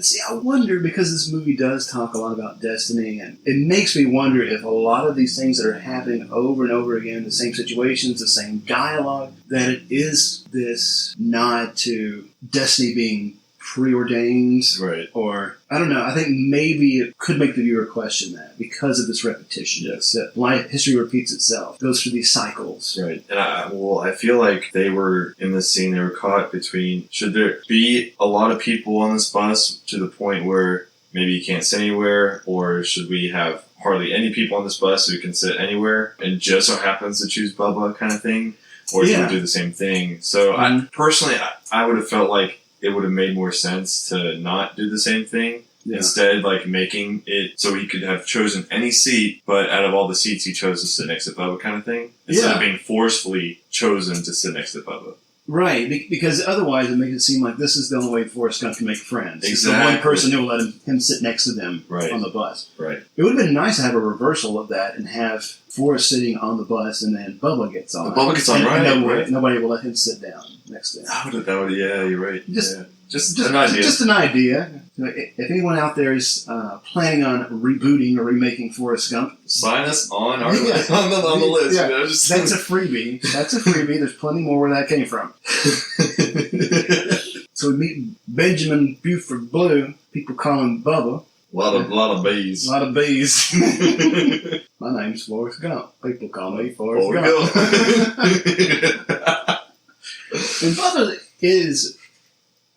See, I wonder, because this movie does talk a lot about destiny, and it makes me wonder if a lot of these things that are happening over and over again, the same situations, the same dialogue, that it is this nod to destiny being preordained, right? Or I don't know. I think maybe it could make the viewer question that because of this repetition. Yes, that life history repeats itself, goes through these cycles, right? And I feel like they were in this scene. They were caught between: should there be a lot of people on this bus to the point where maybe you can't sit anywhere, or should we have hardly any people on this bus so we can sit anywhere? And just so happens to choose Bubba, kind of thing, or should we do the same thing? So I personally, I would have felt like it would have made more sense to not do the same thing. Yeah. Instead, like making it so he could have chosen any seat, but out of all the seats, he chose to sit next to Bubba, kind of thing. Instead of being forcefully chosen to sit next to Bubba. Right, because otherwise it makes it seem like this is the only way Forrest Gump can make friends. Exactly. It's the one person who will let him sit next to them on the bus. Right. It would have been nice to have a reversal of that and have Forrest sitting on the bus and then Bubba gets on. Bubba gets on, and nobody will let him sit down next to him. That would, yeah, you're right. Just an idea. Just an idea. If anyone out there is planning on rebooting or remaking Forrest Gump, sign us on our on the list. Yeah. You know, That's a freebie. There's plenty more where that came from. So we meet Benjamin Buford Blue. People call him Bubba. A lot of bees. A lot of bees. My name's Forrest Gump. People call me Forrest Gump. And Bubba is,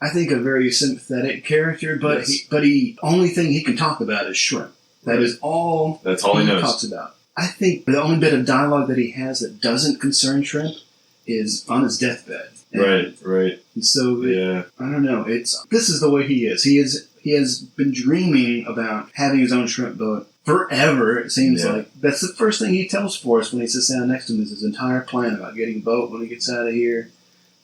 I think, a very sympathetic character, but he only thing he can talk about is shrimp. That is all. That's all he knows. Talks about. I think the only bit of dialogue that he has that doesn't concern Shrimp is on his deathbed. And, Right. And so, Yeah. I don't know. This is the way he is. He has been dreaming about having his own shrimp boat forever, it seems like. That's the first thing he tells Forrest when he sits down next to him is his entire plan about getting a boat when he gets out of here.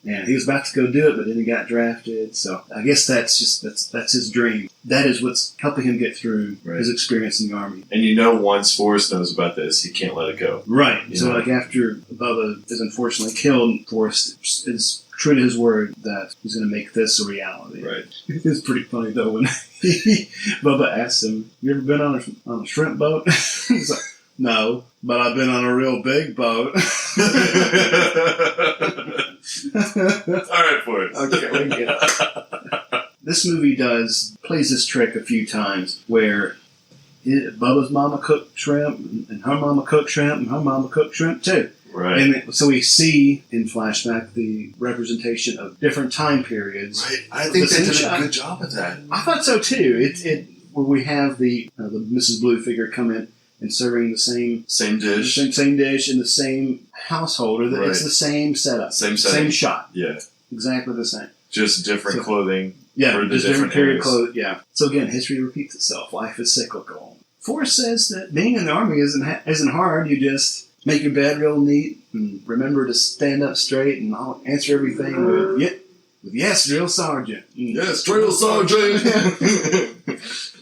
And he was about to go do it, but then he got drafted. So I guess that's his dream. That is what's helping him get through his experience in the Army. And once Forrest knows about this, he can't let it go. Right. You So know? like after Bubba is unfortunately killed, Forrest is true to his word that he's going to make this a reality. Right. It's pretty funny though when Bubba asks him, "You ever been on a shrimp boat?" He's like, "No, but I've been on a real big boat." All right, Forrest. Okay, we get it. This movie plays this trick a few times where Bubba's mama cooked shrimp, and her mama cooked shrimp, and her mama cooked shrimp too. Right. And so we see in flashback the representation of different time periods. Right. I think they did a good job of that. I thought so too. Where we have the Mrs. Blue figure come in and serving the same dish, same dish in the same household. Right. It's the same setup, same shot. Yeah, exactly the same. Just different clothing. Yeah, for the just different period areas. clothes. Yeah. So again, history repeats itself. Life is cyclical. Forrest says that being in the Army isn't hard. You just make your bed real neat and remember to stand up straight, and I'll answer everything with yes, drill sergeant. Yes, drill sergeant.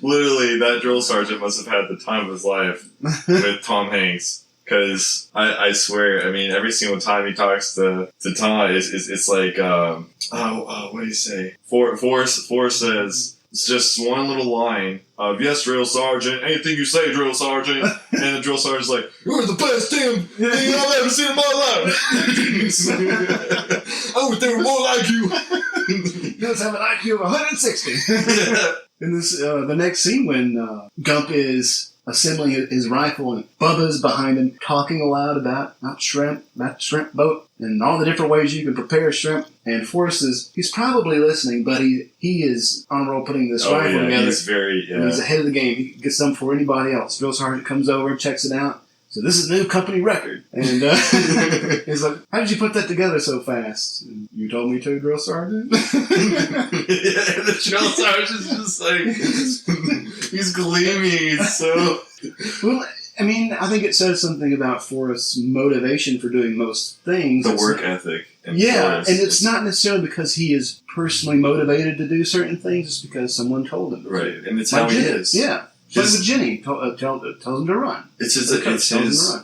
Literally, that drill sergeant must have had the time of his life with Tom Hanks. Because I swear, I mean, every single time he talks to Tom, it's like, what do you say? Forrest says, it's just one little line of, "Yes, drill sergeant, anything you say, drill sergeant." And the drill sergeant's like, "You're the best thing I've ever seen in my life. I wish they were more like you." He does have an IQ of 160. In this, the next scene when Gump is assembling his rifle and Bubba's behind him talking aloud about shrimp boat and all the different ways you can prepare shrimp. And Forrest he's probably listening, but he is on a roll putting this rifle together. He's and he's ahead of the game. He gets some before anybody else. Drill sergeant comes over and checks it out. So this is a new company record. And he's like, "How did you put that together so fast?" And, "You told me to, drill sergeant." The drill sergeant's just like, he's gleaming. He's so... Well, I mean, I think it says something about Forrest's motivation for doing most things. The work ethic. Yeah, and it's not necessarily because he is personally motivated to do certain things. It's because someone told him to. Right, and it's how he is. Yeah. But with Jenny, tells him to run. It's his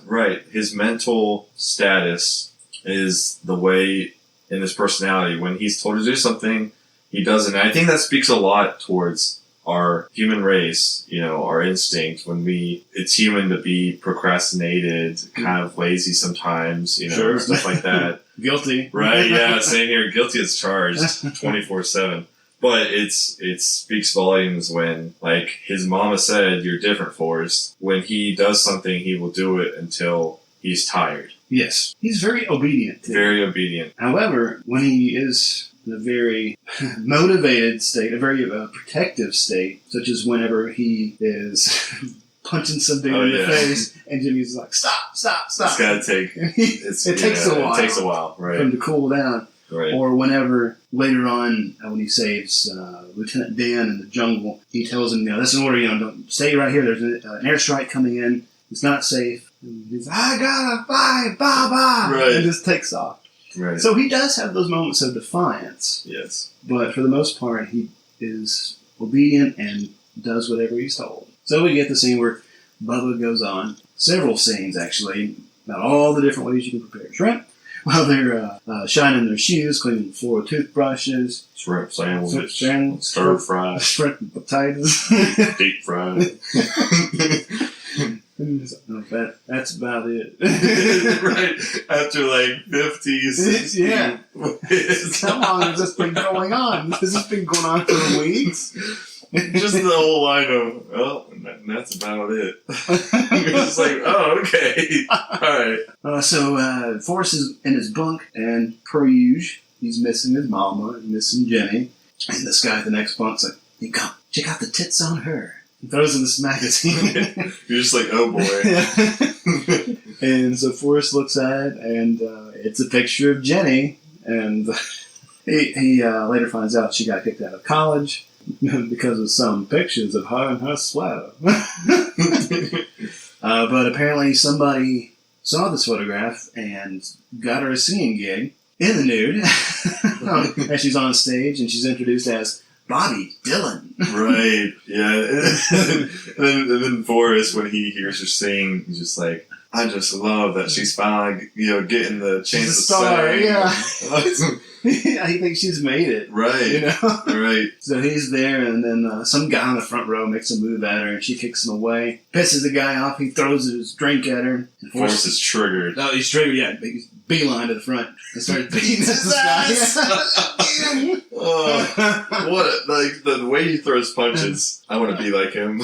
right. His mental status is the way in his personality. When he's told to do something, he does it. And I think that speaks a lot towards our human race, our instinct it's human to be procrastinated, kind of lazy sometimes, stuff like that. Guilty. Right, yeah, same here. Guilty as charged 24/7. But it speaks volumes when, like his mama said, "You're different, Forrest." When he does something, he will do it until he's tired. Yes. He's very obedient. Very obedient. However, when he is in a very motivated state, a very protective state, such as whenever he is punching something in the face, and Jimmy's like, "Stop. It's gotta take... It takes a while. It takes a while, right. For him to cool down. Right. Or whenever, later on, when he saves Lieutenant Dan in the jungle, he tells him, "That's an order, don't stay right here. There's an airstrike coming in. It's not safe." And he's like, "I gotta fight, Baba!" Right. And just takes off. Right. So he does have those moments of defiance. Yes. But for the most part, he is obedient and does whatever he's told. So we get the scene where Bubba goes on, several scenes actually, about all the different ways you can prepare shrimp. While they're shining their shoes, cleaning the floor with toothbrushes. Shrimp sandwich. Stir fry. Shrimp and potatoes. Deep fried. That's about it. Right. After like 50, 60. Yeah. How long has this been going on? Has this been going on for weeks? Just the whole line of, "Well, that's about it." You're just like, "Oh, okay. Alright." So Forrest is in his bunk, and per usual, he's missing his mama and missing Jenny. And this guy at the next bunk's like, "Hey, come, check out the tits on her." He throws in this magazine. You're just like, oh boy. And so Forrest looks at it, and it's a picture of Jenny. And he later finds out she got kicked out of college because of some pictures of her and her sweater. But apparently somebody saw this photograph and got her a singing gig in the nude. And she's on stage, and she's introduced as Bobby Dylan. Right, yeah. And then Forrest, when he hears her sing, he's just like, I just love that she's finally, getting the chance to sing. Yeah. I think she's made it. Right. Right. So he's there, and then some guy on the front row makes a move at her, and she kicks him away. Pisses the guy off. He throws his drink at her. And Forrest is triggered. Oh, he's triggered, yeah. He's beeline to the front and starts beating this guy. What? The way he throws punches, I want to be like him.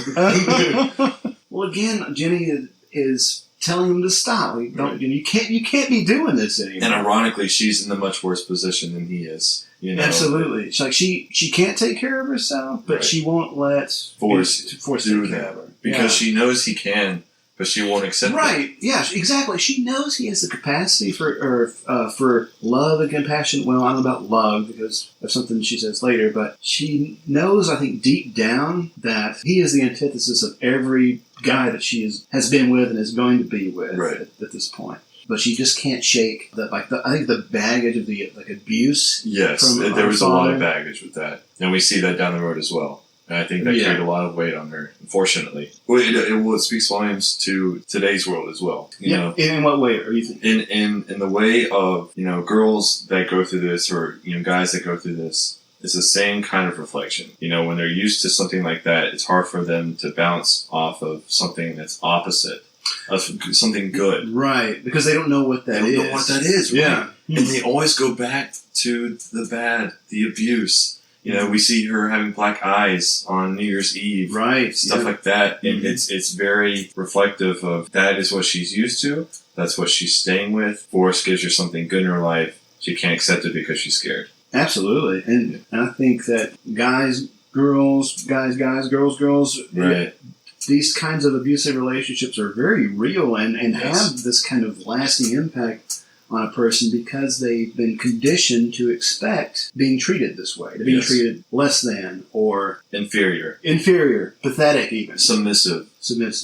Well, again, Jenny is telling him to stop. You can't be doing this anymore. And ironically, she's in a much worse position than he is. Absolutely. It's like she can't take care of herself, but she won't let Forrest do that because she knows he can, but she won't accept it. Right? Yeah, exactly. She knows he has the capacity for love and compassion. Well, I don't know about love because of something she says later, but she knows, I think, deep down that he is the antithesis of every guy that she has been with and is going to be with at this point. But she just can't shake that. I think the baggage of the abuse. Yes, there was a lot of baggage with that, and we see that down the road as well. And I think that carried a lot of weight on her, unfortunately. Well, it speaks volumes to today's world as well. You know, in what way are you thinking? In the way of girls that go through this, or guys that go through this. It's the same kind of reflection. When they're used to something like that, it's hard for them to bounce off of something that's opposite of something good. Right, because they don't know what that is. They don't know what that is, right? Yeah. And they always go back to the bad, the abuse. We see her having black eyes on New Year's Eve. Right. Stuff like that. And it's very reflective of that is what she's used to. That's what she's staying with. Forrest gives her something good in her life. She can't accept it because she's scared. Absolutely. And I think that guys, girls, right. These kinds of abusive relationships are very real and have this kind of lasting impact on a person because they've been conditioned to expect being treated this way, to be treated less than or inferior, pathetic even. Submissive,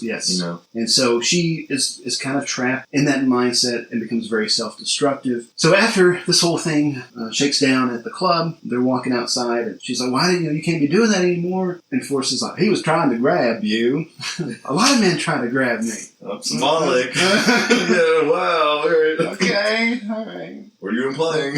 yes. And so she is kind of trapped in that mindset and becomes very self-destructive. So after this whole thing shakes down at the club, they're walking outside and she's like, why you can't be doing that anymore? And Forrest is like, he was trying to grab you. A lot of men try to grab me. I'm symbolic. Yeah, wow. Okay, all right. What are you implying?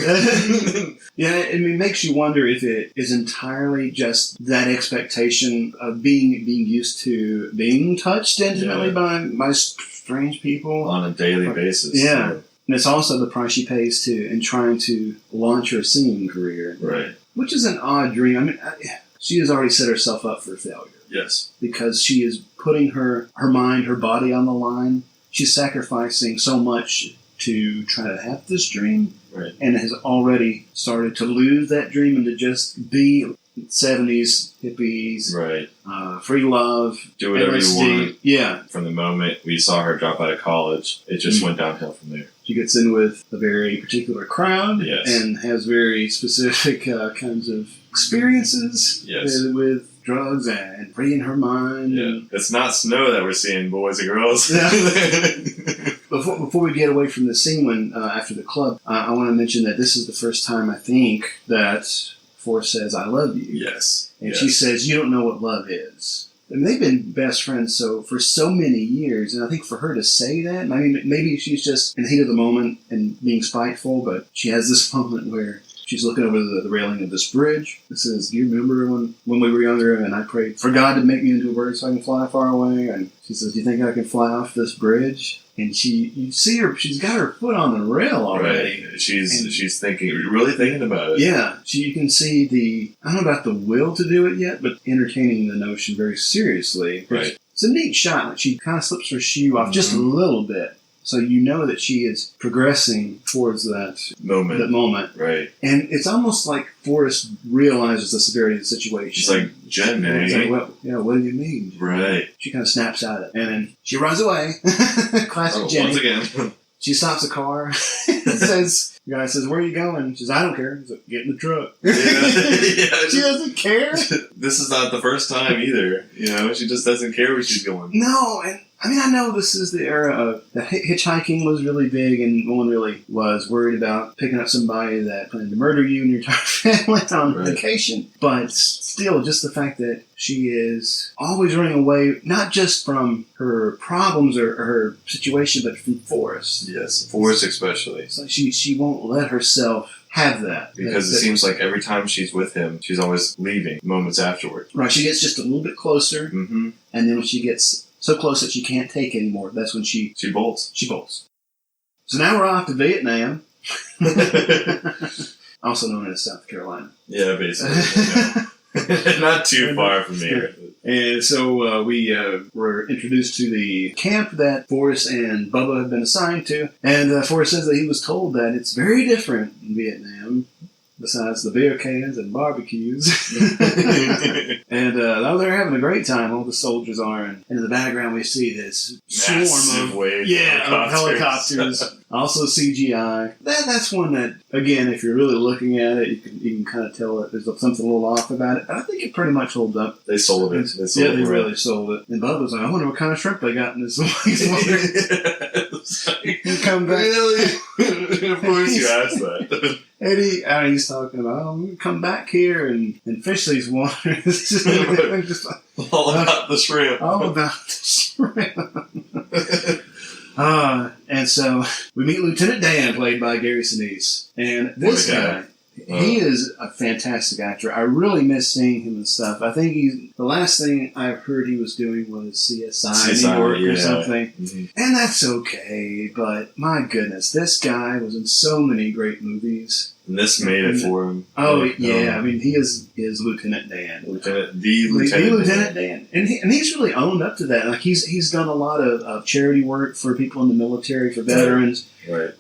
Yeah, it makes you wonder if it is entirely just that expectation of being used to being touched intimately by strange people on a daily basis. Yeah. And it's also the price she pays in trying to launch her singing career. Right. Which is an odd dream. I mean, she has already set herself up for failure. Yes. Because she is putting her mind, her body on the line. She's sacrificing so much to try to have this dream. Right. And has already started to lose that dream and to just be 70s hippies. Right. Free love. Do whatever you want. Yeah. From the moment we saw her drop out of college, it just went downhill from there. She gets in with a very particular crowd. Yes. And has very specific kinds of experiences. Yes. With drugs and freeing her mind. Yeah. And it's not snow that we're seeing, boys and girls. Yeah. Before we get away from the scene after the club, I want to mention that this is the first time I think that Forrest says, I love you. Yes. And she says, you don't know what love is. I mean, they've been best friends for so many years, and I think for her to say that, I mean, maybe she's just in the heat of the moment and being spiteful, but she has this moment where she's looking over the railing of this bridge. It says, do you remember when we were younger and I prayed for God to make me into a bird so I can fly far away? And she says, do you think I can fly off this bridge? And you see her, she's got her foot on the rail already. Right. She's really thinking about it. Yeah. You can see I don't know about the will to do it yet, but entertaining the notion very seriously. Right. It's a neat shot. Like she kind of slips her shoe off just a little bit. So you know that she is progressing towards that moment. Right. And it's almost like Forrest realizes the severity of the situation. She's like, Jen, man. He's like, well, what do you mean? Right. She kind of snaps at it. And then she runs away. Classic Jenny. Once again. She stops the car. The guy says, where are you going? She says, I don't care. He's like, get in the truck. She doesn't care. This is not the first time either. She just doesn't care where she's going. No, and I know this is the era of the hitchhiking was really big, and no one really was worried about picking up somebody that planned to murder you and your entire family on vacation. But still, just the fact that she is always running away, not just from her problems or her situation, but from Forrest. Yes, Forrest especially. So she won't let herself have that. Because it seems like every time she's with him, she's always leaving moments afterward. Right, she gets just a little bit closer, mm-hmm. and then when she gets so close that she can't take anymore, that's when she bolts. She bolts. So now we're off to Vietnam, also known as South Carolina. Yeah, basically. Not too far from here. And so we were introduced to the camp that Forrest and Bubba have been assigned to. And Forrest says that he was told that it's very different in Vietnam, besides the beer cans and barbecues. And they're having a great time, all the soldiers are. And in the background we see this swarm of helicopters. Also CGI. That's one that, again, if you're really looking at it, you can kind of tell that there's something a little off about it. But I think it pretty much holds up. They sold it. They really sold it. And Bubba's like, I wonder what kind of shrimp they got in this one. Come back. Really? Of course you asked that. And he's talking about, I'm going to come back here and fish these waters. Just all about the shrimp. All about the shrimp. And so we meet Lieutenant Dan, played by Gary Sinise. And this guy, he is a fantastic actor. I really miss seeing him and stuff. I think the last thing I've heard he was doing was CSI New York or something. Mm-hmm. And that's okay, but my goodness, this guy was in so many great movies. And this made it for him. Oh, yeah. I mean, he is Lieutenant Dan. The Lieutenant Dan. And he's really owned up to that. Like he's done a lot of charity work for people in the military, for veterans. Right.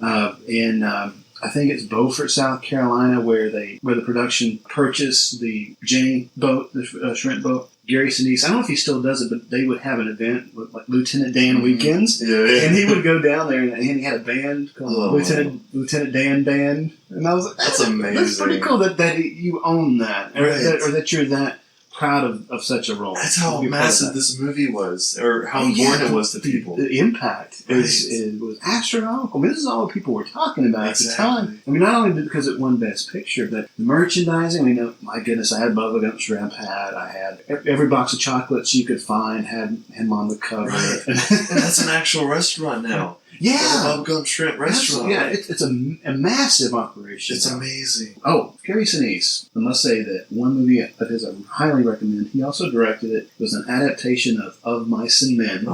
I think it's Beaufort, South Carolina, where the production purchased the Jenny boat, the shrimp boat. Gary Sinise, I don't know if he still does it, but they would have an event with like Lieutenant Dan weekends, and he would go down there, and he had a band called Lieutenant Dan Band, and I was like, that's amazing. That's pretty cool that you own that, or that you're that proud of such a role. That's how massive this movie was, or how important it was to people. The impact was astronomical. I mean, this is all people were talking about at the time. I mean, not only because it won Best Picture, but the merchandising. I mean, my goodness, I had Bubba Gump shrimp hat. I had every box of chocolates you could find had him on the cover. Right. And that's an actual restaurant now. Yeah, the Bubba Gump shrimp restaurant. Yeah, it's a massive operation. It's amazing. Oh, Gary Sinise. I must say that one movie of his I highly recommend. He also directed it. It was an adaptation of Mice and Men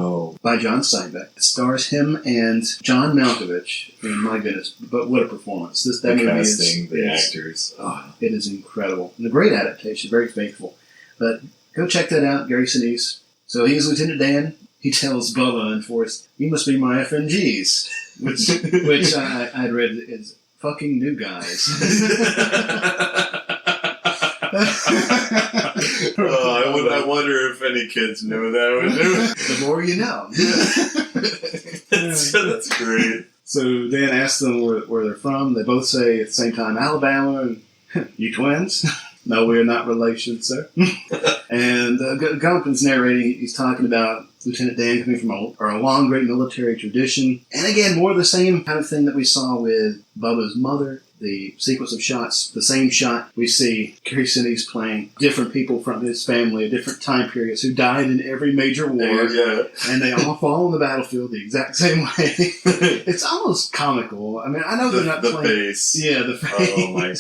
by John Steinbeck. It stars him and John Malkovich. I mean, my goodness, but what a performance! That movie casting, the actors. It is incredible. And a great adaptation, very faithful. But go check that out, Gary Sinise. So he's Lieutenant Dan. He tells Bubba and Forrest, "You must be my FNGs," which I'd read is fucking new guys. I wonder if any kids know that. The more you know. That's great. So Dan asks them where they're from. They both say at the same time, Alabama. You twins? No, we're not relations, sir. And Gump is narrating. He's talking about Lieutenant Dan coming from a long, great military tradition. And again, more of the same kind of thing that we saw with Bubba's mother. The sequence of shots, the same shot, we see Gary Sinise playing different people from his family at different time periods who died in every major war. Yeah. And they all fall on the battlefield the exact same way. It's almost comical. I mean, I know they're not playing. The face. Yeah, the face. Oh my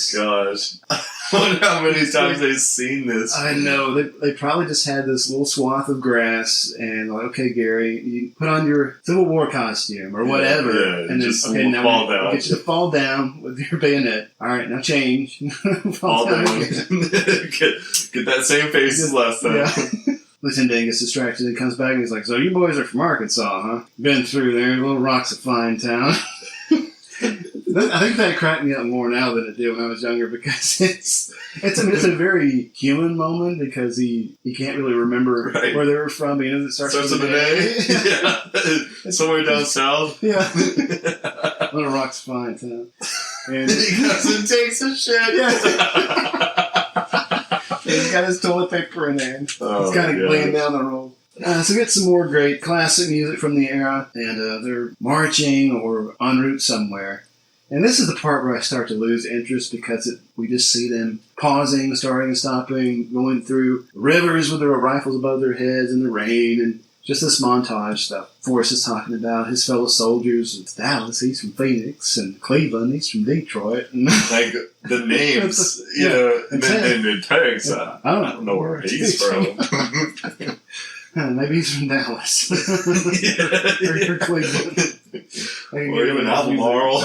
gosh. I wonder how many times they've seen this. I know. They probably just had this little swath of grass and like, okay, Gary, you put on your Civil War costume or whatever. Yeah, and just then, okay, fall now down. Get you to fall down with your bayonet. All right, now change. Fall down. Get that same face as last time. Yeah. Lieutenant Dan gets distracted and comes back and he's like, so you boys are from Arkansas, huh? Been through there. Little Rock's a fine town. I think that cracked me up more now than it did when I was younger because it's a very human moment because he can't really remember where they were from. He knows it starts with an A. Yeah. Somewhere down south. Yeah. Little Rock's a fine town. And he goes and takes a shit. Yeah. He's got his toilet paper in hand. He's kind of laying down the roll. So we get some more great classic music from the era, and they're marching or en route somewhere. And this is the part where I start to lose interest because we just see them pausing, starting and stopping, going through rivers with their rifles above their heads in the rain, and just this montage stuff. Forrest is talking about his fellow soldiers. It's Dallas, he's from Phoenix, and Cleveland, he's from Detroit. And like the names, you know, and then Texas. I don't know where he's from. Maybe he's from Dallas. or Cleveland. Or even Albemarle.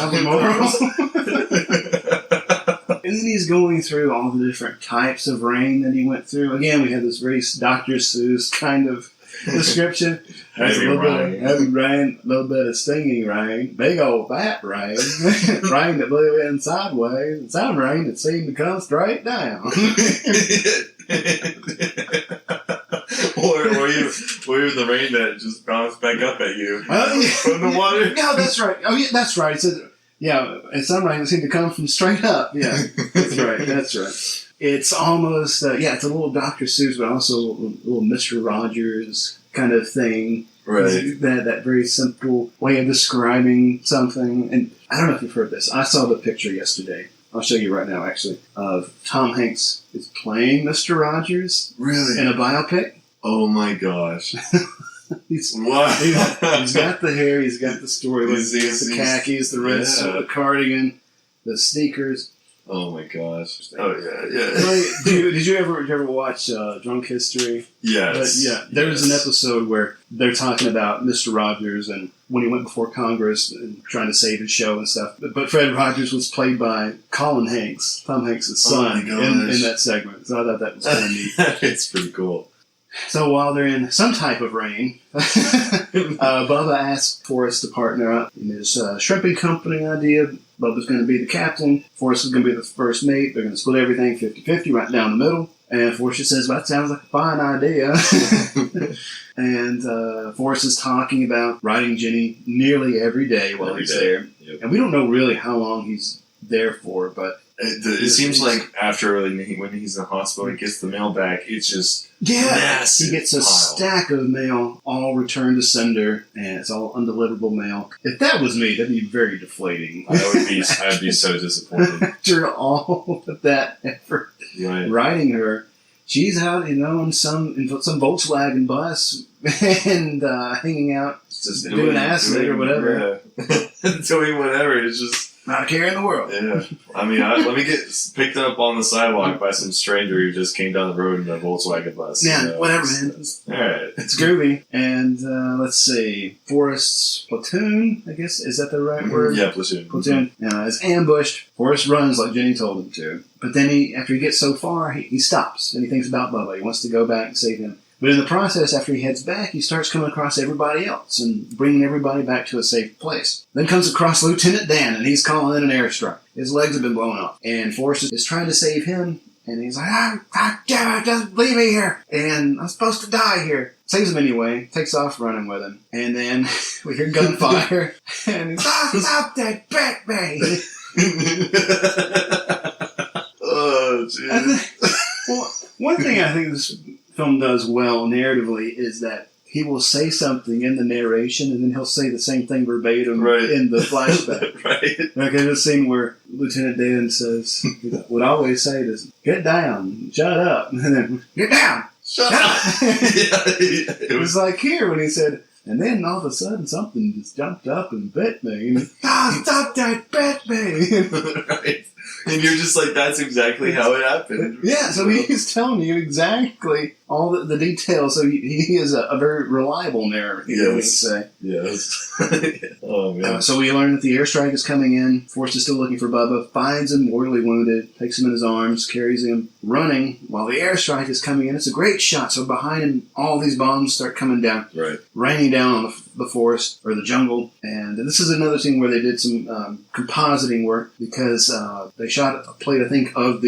And then he's going through all the different types of rain that he went through. Again, we have this very Dr. Seuss kind of description. Heavy rain, a little bit of stinging rain, big old fat rain, rain that blew in sideways, and some rain that seemed to come straight down. or even the rain that just bounced back up at you from the water. Yeah, that's right. Oh, yeah, that's right. It said, and some rain seemed to come from straight up. Yeah, that's right. That's right. It's almost, it's a little Dr. Seuss, but also a little Mr. Rogers kind of thing. Right. That very simple way of describing something. And I don't know if you've heard this. I saw the picture yesterday. I'll show you right now, actually, of Tom Hanks is playing Mr. Rogers. Really? In a biopic. Oh my gosh. He's got the hair, he's got the story, he's got the khakis, the red suit, the cardigan, the sneakers. Oh my gosh! Oh yeah. Did you ever watch Drunk History? Yes. There was an episode where they're talking about Mr. Rogers and when he went before Congress and trying to save his show and stuff. But Fred Rogers was played by Colin Hanks, Tom Hanks' son, in that segment. So I thought that was kind of neat. It's pretty cool. So while they're in some type of rain, Bubba asks Forrest to partner up in his shrimping company idea. Bubba's going to be the captain. Forrest is going to be the first mate. They're going to split everything 50-50 right down the middle. And Forrest says, well, that sounds like a fine idea. And Forrest is talking about riding Jenny nearly every day while he's there. Yep. And we don't know really how long he's there for, but... It seems like after when he's in the hospital, he gets the mail back. It's just massive. He gets a stack of mail, all returned to sender, and it's all undeliverable mail. If that was me, that'd be very deflating. I'd be so disappointed. After all of that effort writing her, she's out, in some Volkswagen bus and hanging out, just doing acid or whatever. Yeah. Doing whatever. It's just. Not a care in the world. Yeah. I mean, let me get picked up on the sidewalk by some stranger who just came down the road in a Volkswagen bus. Yeah, whatever, man. All right. It's groovy. And let's see. Forrest's platoon, I guess. Is that the right word? Yeah, platoon. Platoon. Is ambushed. Forrest runs like Jenny told him to. But then after he gets so far, he stops and he thinks about Bubba. He wants to go back and save him. But in the process, after he heads back, he starts coming across everybody else and bringing everybody back to a safe place. Then comes across Lieutenant Dan, and he's calling in an airstrike. His legs have been blown off. And Forrest is trying to save him, and he's like, damn it, just leave me here. And I'm supposed to die here. Saves him anyway, takes off running with him. And then we hear gunfire, and he's stop that back, baby. Oh, jeez. One thing I think this film does well narratively is that he will say something in the narration and then he'll say the same thing verbatim in the flashback. Like in the scene where Lieutenant Dan says, would always say this, get down, shut up, and then, get down, shut up. It was like here when he said, and then all of a sudden something just jumped up and bit me. And, stop that, bit me. Right. And you're just like, that's exactly how it happened. Yeah, so he's telling you exactly all the details. So he is a very reliable narrator, you would say. Yes. Oh, man. So we learn that the airstrike is coming in. Forrest is still looking for Bubba, finds him mortally wounded, takes him in his arms, carries him running while the airstrike is coming in. It's a great shot. So behind him, all these bombs start coming down, raining down on the forest or the jungle. And this is another scene where they did some compositing work because they shot a plate, I think, of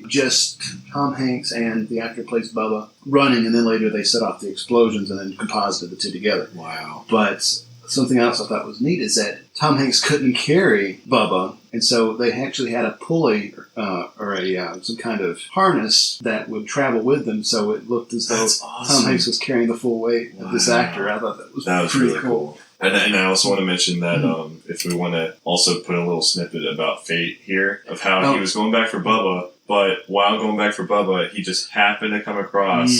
just Tom Hanks and the actor who plays Bubba running, and then later they set off the explosions and then composited the two together. Wow. But something else I thought was neat is that Tom Hanks couldn't carry Bubba, and so they actually had a pulley or some kind of harness that would travel with them, so it looked as though Tom Hanks was carrying the full weight of this actor. I thought that was pretty really cool. And I also want to mention that if we want to also put a little snippet about fate here, of how he was going back for Bubba, but while going back for Bubba, he just happened to come across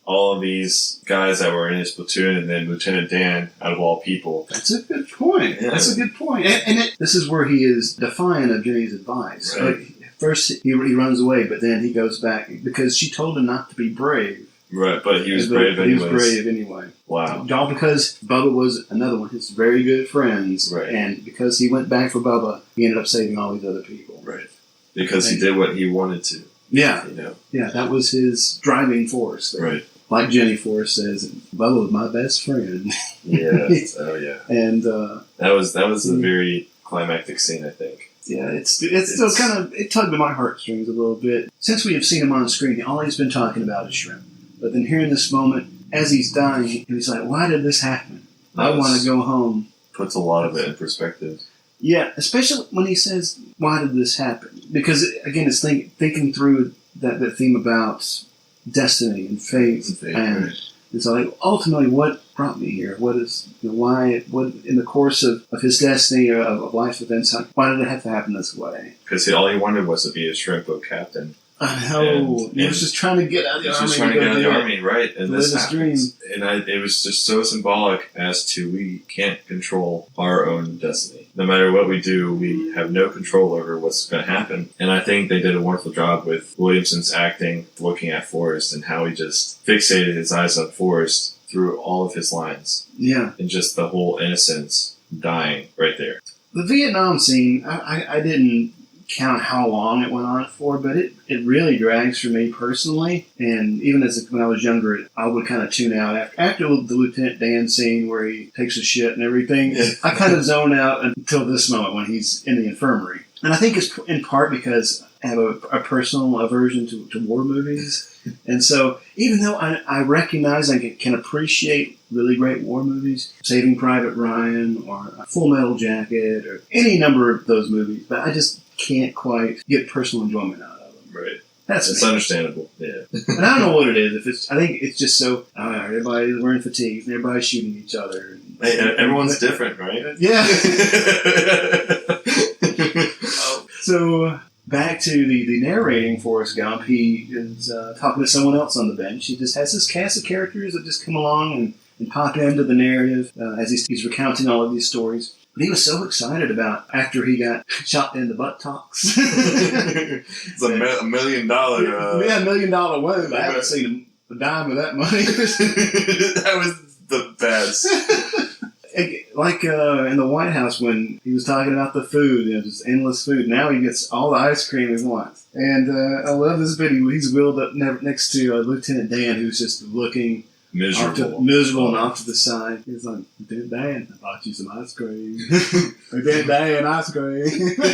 all of these guys that were in his platoon, and then Lieutenant Dan, out of all people. That's a good point. Yeah. That's a good point. And this is where he is defiant of Jenny's advice. Right. Like, first, he runs away, but then he goes back because she told him not to be brave. Right, but he was brave anyway. He was brave anyway. Wow. All because Bubba was another one of his very good friends. Right. And because he went back for Bubba, he ended up saving all these other people. Right. Because he did what he wanted to. Yeah. You know? Yeah, that was his driving force. There. Right. Like Jenny Forrest says, Bubba was my best friend. Yeah. Oh, yeah. And that was a very climactic scene, I think. Yeah, it's still kind of, it tugged at my heartstrings a little bit. Since we have seen him on screen, all he's been talking about is shrimp. But then here in this moment, as he's dying, he's like, why did this happen? I want to go home. Puts a lot of it in perspective. Yeah, especially when he says, why did this happen? Because, again, it's thinking through that theme about destiny and fate. And it's like, ultimately, what brought me here? What is, why, what in the course of his destiny or of life events, why did it have to happen this way? Because all he wanted was to be a shrimp boat captain. I know. He was just trying to get out of the army. He was just trying to get out of the army, right? And this happens. Dream. And it was just so symbolic as to we can't control our own destiny. No matter what we do, we have no control over what's going to happen. And I think they did a wonderful job with Williamson's acting, looking at Forrest, and how he just fixated his eyes on Forrest through all of his lines. Yeah. And just the whole innocence dying right there. The Vietnam scene, I didn't count how long it went on for, but it really drags for me personally. And even when I was younger, I would kind of tune out after the Lieutenant Dan scene where he takes a shit and everything. Yeah. I kind of zone out until this moment when he's in the infirmary. And I think it's in part because I have a personal aversion to war movies. And so even though I recognize I can appreciate really great war movies, Saving Private Ryan or Full Metal Jacket or any number of those movies, but I just can't quite get personal enjoyment out of them. Right. It's understandable. Yeah. And I don't know what it is. I think it's just so everybody's wearing fatigues and everybody's shooting each other. Hey, everyone's different, right? Yeah. So back to the narrating Forrest Gump. He is talking to someone else on the bench. He just has this cast of characters that just come along and pop into the narrative as he's recounting all of these stories. But he was so excited about after he got shot in the buttocks. It's a $1 million. $1 million wound. I haven't seen a dime of that money. That was the best. Like in the White House when he was talking about the food, just endless food. Now he gets all the ice cream he wants. And I love this bit. He's wheeled up next to Lieutenant Dan, who's just looking miserable and off to the side. He's like, Lieutenant Dan, I bought you some ice cream. Lieutenant Dan, ice cream. Yeah,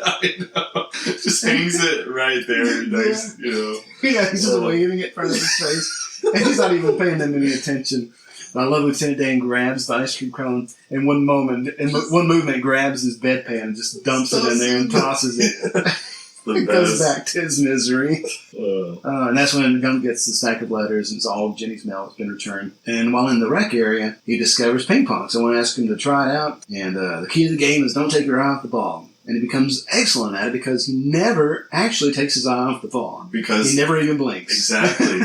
I know. Just hangs it right there. Nice, Yeah, he's just waving it in front of his face. And he's not even paying them any attention. But I love Lieutenant Dan grabs the ice cream cone in one movement grabs his bedpan and just dumps it in there and tosses it. It goes back to his misery. And that's when Gump gets the stack of letters and it's all Jenny's mail has been returned. And while in the rec area, he discovers ping pong. Someone asks him to try it out. And the key to the game is don't take your eye off the ball. And he becomes excellent at it because he never actually takes his eye off the ball. Because he never even blinks. Exactly.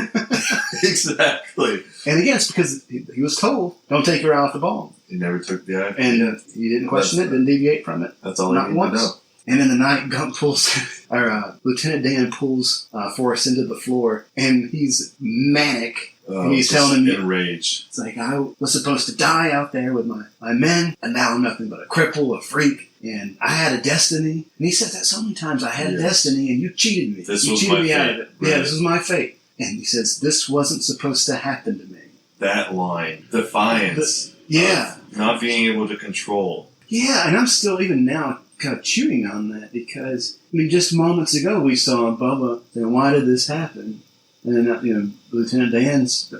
Exactly. And again, it's because he was told, don't take your eye off the ball. He never took the eye. And he didn't question it, didn't deviate from it. That's all he needed to know. And in the night, Gump Lieutenant Dan pulls Forrest into the floor, and he's manic. And he's telling him, enraged. It's like, I was supposed to die out there with my men, and now I'm nothing but a cripple, a freak, and I had a destiny. And he said that so many times, I had a destiny, and you cheated me. This you was cheated my me fate. out of it. Right. Yeah, this was my fate. And he says, this wasn't supposed to happen to me. That line. Defiance. Yeah. Of not being able to control. Yeah, and I'm still even now kind of chewing on that because, I mean, just moments ago we saw Bubba saying, why did this happen? And then, Lieutenant Dan's,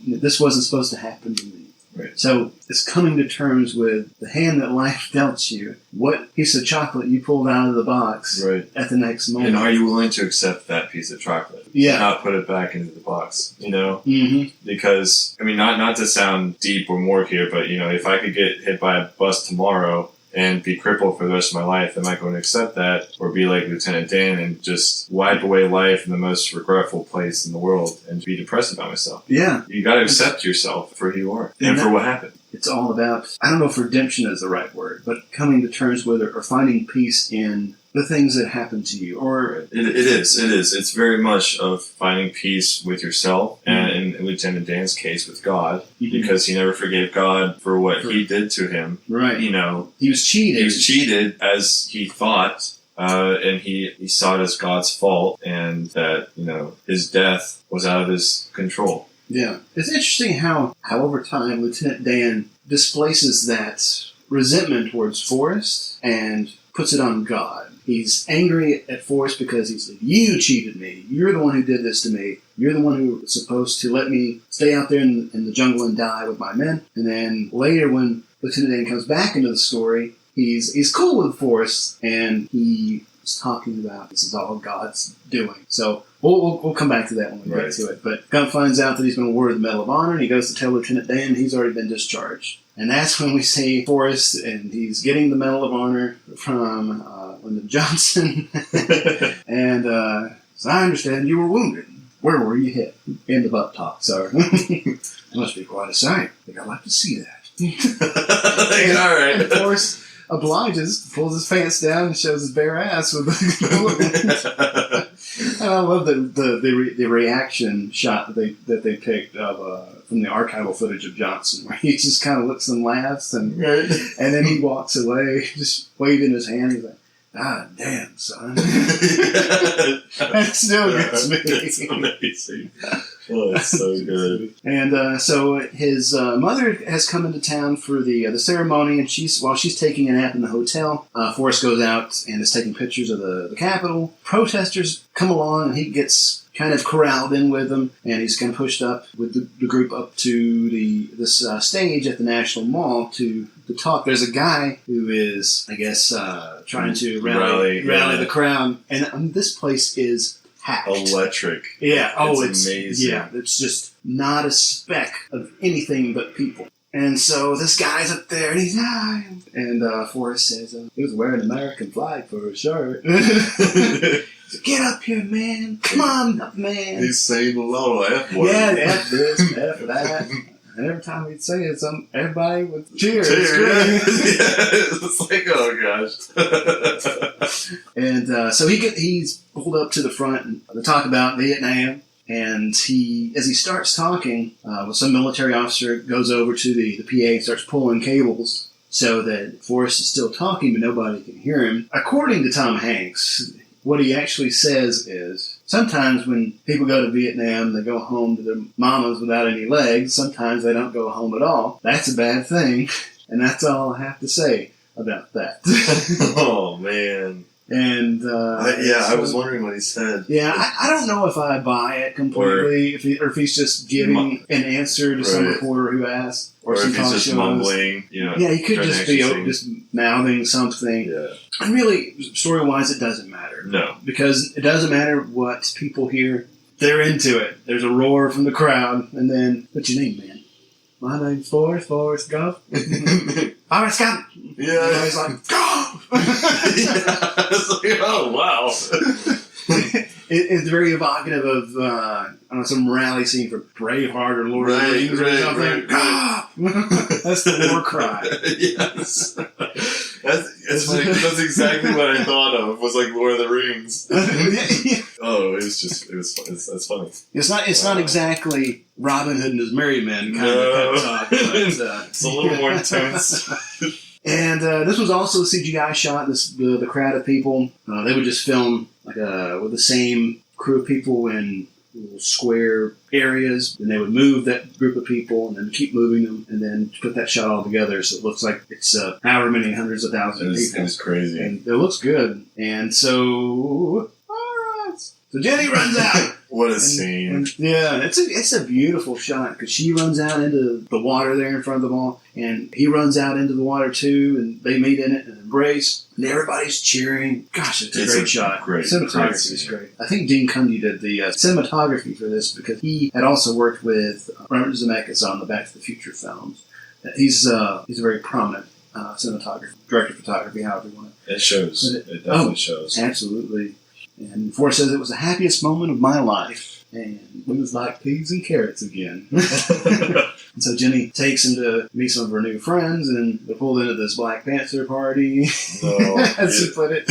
this wasn't supposed to happen to me. Right. So it's coming to terms with the hand that life dealt you. What piece of chocolate you pulled out of the box at the next moment. And are you willing to accept that piece of chocolate? Yeah. And not put it back into the box, Mm-hmm. Because, I mean, not to sound deep or morbid here, but, if I could get hit by a bus tomorrow and be crippled for the rest of my life, am I going to accept that? Or be like Lieutenant Dan and just wipe away life in the most regretful place in the world and be depressed about myself? Yeah. You got to accept yourself for who you are and for what happened. It's all about, I don't know if redemption is the right word, but coming to terms with it or finding peace in the things that happen to you. Or It is. It's very much of finding peace with yourself, and in Lieutenant Dan's case, with God, because he never forgave God for what he did to him. Right. He was cheated. He was cheated as he thought, and he saw it as God's fault, and that, his death was out of his control. Yeah. It's interesting how over time, Lieutenant Dan displaces that resentment towards Forrest and puts it on God. He's angry at Forrest because he said, you cheated me. You're the one who did this to me. You're the one who was supposed to let me stay out there in the jungle and die with my men. And then later when Lieutenant Dan comes back into the story, he's cool with Forrest, and he is talking about this is all God's doing. So we'll come back to that when we get to it. But Gump finds out that he's been awarded the Medal of Honor, and he goes to tell Lieutenant Dan he's already been discharged. And that's when we see Forrest, and he's getting the Medal of Honor from Lyndon Johnson. And so I understand you were wounded. Where were you hit? In the butt top, sir. That must be quite a sight. I think I'd like to see that. All right. And Forrest obliges, pulls his pants down, and shows his bare ass with the. And I love the reaction shot that they picked of from the archival footage of Johnson, where he just kind of looks and laughs, and then he walks away, just waving his hand. He's like, "God damn, son!" That still gets me. It's amazing. Oh, it's so good. And so his mother has come into town for the ceremony, and while she's taking a nap in the hotel, Forrest goes out and is taking pictures of the Capitol. Protesters come along, and he gets kind of corralled in with them, and he's kind of pushed up with the group up to this stage at the National Mall to talk. There's a guy who is, I guess, trying to rally the crowd, and this place is packed. Electric. Yeah. It's amazing. Yeah. It's just not a speck of anything but people. And so this guy's up there, and he's and Forrest says he was wearing an American flag for a shirt. So, get up here, man! Come on up, man! He's saying a lot of F words. Yeah, F this, F that. And every time he'd say it, everybody would cheer. It's like, oh gosh. And so he's pulled up to the front and to talk about Vietnam. And as he starts talking, some military officer goes over to the PA and starts pulling cables so that Forrest is still talking, but nobody can hear him. According to Tom Hanks, what he actually says is, sometimes when people go to Vietnam, they go home to their mamas without any legs. Sometimes they don't go home at all. That's a bad thing. And that's all I have to say about that. Oh, man. And I was wondering what he said. Yeah, I don't know if I buy it completely, or if he's just giving an answer to some reporter who asked, or some if he's just shows. mumbling. Yeah, he could just be just mouthing something. Yeah. And really, story-wise, it doesn't matter. No, because it doesn't matter what people hear; they're into it. There's a roar from the crowd, and then, what's your name, man? My name's Forrest Gump. Forrest Gump. Yeah. And he's like, Gump! It's like, oh, wow. It's very evocative of some rally scene from Braveheart or Lord of the Rings or something. Right. That's the war cry. Yes. It's like that's exactly what I thought of. Was like Lord of the Rings. Oh, that's funny. It's not exactly Robin Hood and his merry men kind of talk. But, it's a little more intense. And this was also a CGI shot. The crowd of people, they would just film like with the same crew of people in little square areas, and they would move that group of people and then keep moving them, and then put that shot all together so it looks like it's however many hundreds of thousands of people. It's crazy. And it looks good. And so, alright. So Jenny runs out. What a scene. Yeah, it's a beautiful shot because she runs out into the water there in front of them all, and he runs out into the water too, and they meet in it and embrace, and everybody's cheering. Gosh, it's a great shot. Cinematography is great. I think Dean Cundy did the cinematography for this because he had also worked with Robert Zemeckis on the Back to the Future films. He's a very prominent cinematographer, director of photography, however you want to. It shows. It definitely shows. Absolutely. And Forrest says it was the happiest moment of my life. And it was like peas and carrots again. And so Jenny takes him to meet some of her new friends, and they're pulled into this Black Panther party, as he put it.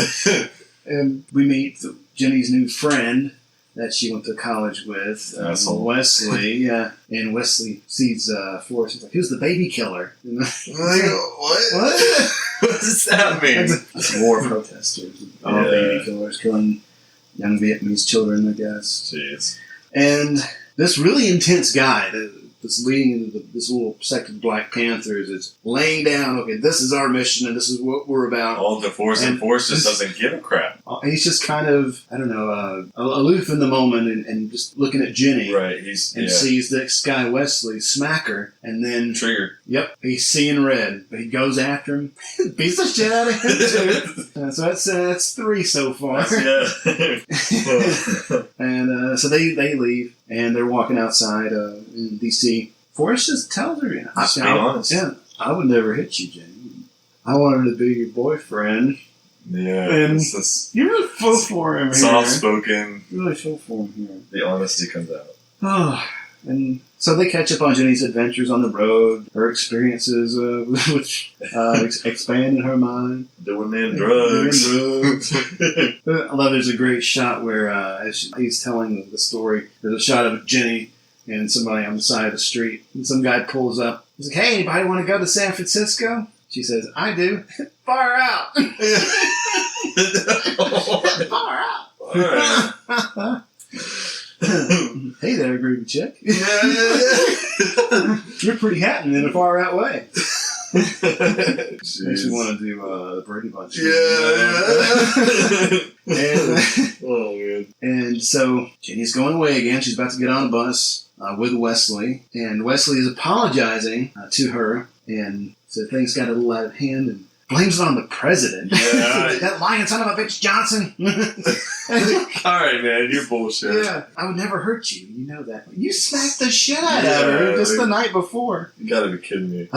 And we meet Jenny's new friend that she went to college with, Wesley. And Wesley sees Forrest. He's like, "Who's the baby killer?" What? What does that mean? It's war protesters. Baby killers killing young Vietnamese children, I guess. Jeez. And this really intense guy that's leading into this little sect of Black Panthers is laying down, okay, this is our mission and this is what we're about. All the Force, and Force just doesn't give a crap. He's just kind of, I don't know, aloof in the moment and just looking at Jenny. Right. Sees this guy Wesley smack her, and then... Triggered. Yep. He's seeing red, but he goes after him. Beats the shit out of him, too. So that's 3 so far. And so they leave, and they're walking outside in D.C. Forrest just tells her, just be honest. Yeah, I would never hit you, Jenny. I wanted to be your boyfriend. Yeah. And you really feel for him here. Soft-spoken. You really feel for him here. The honesty comes out. Oh, and so they catch up on Jenny's adventures on the road, her experiences, which expand in her mind. Doing them drugs. I love there's a great shot where as he's telling the story, there's a shot of Jenny and somebody on the side of the street. And some guy pulls up. He's like, "Hey, anybody want to go to San Francisco?" She says, "I do." Far out. Far out. All right. Hey there, groovy chick. Yeah. You're pretty happening in a far out way. Makes me want to do the Brady Bunch. And so Jenny's going away again. She's about to get on a bus with Wesley, and Wesley is apologizing to her and said things got a little out of hand and blames it on the president. Yeah. That lying son of a bitch Johnson. All right, man, you're bullshit. Yeah, I would never hurt you. You know that. You smacked the shit out of her just the night before. You gotta be kidding me.